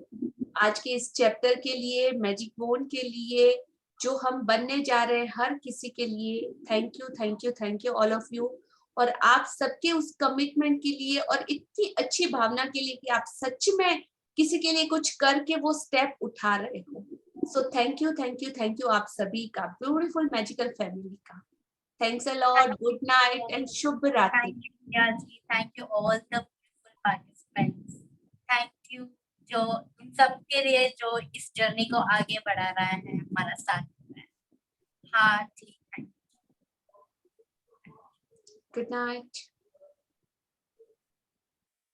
आज के इस चैप्टर के लिए, मैजिक बोन के लिए, जो हम बनने जा रहे हैं हर किसी के लिए। Thank you, thank you, thank you all of you. और आप सबके उस कमिटमेंट के लिए और इतनी अच्छी भावना के लिए कि आप सच में किसी के लिए कुछ करके वो स्टेप उठा रहे हो। So thank you, thank you, thank you आप सभी का, ब्यूटीफुल मैजिकल फैमिली का। Thanks a lot, good night and शुभ रात्रि। Thank you Priya ji, thank you all the beautiful participants. Thank you जो इन सब के लिए जो इस जर्नी को आगे बढ़ा रहा है, हमारा साथ दे रहा है। हाँ ठीक है। Good night.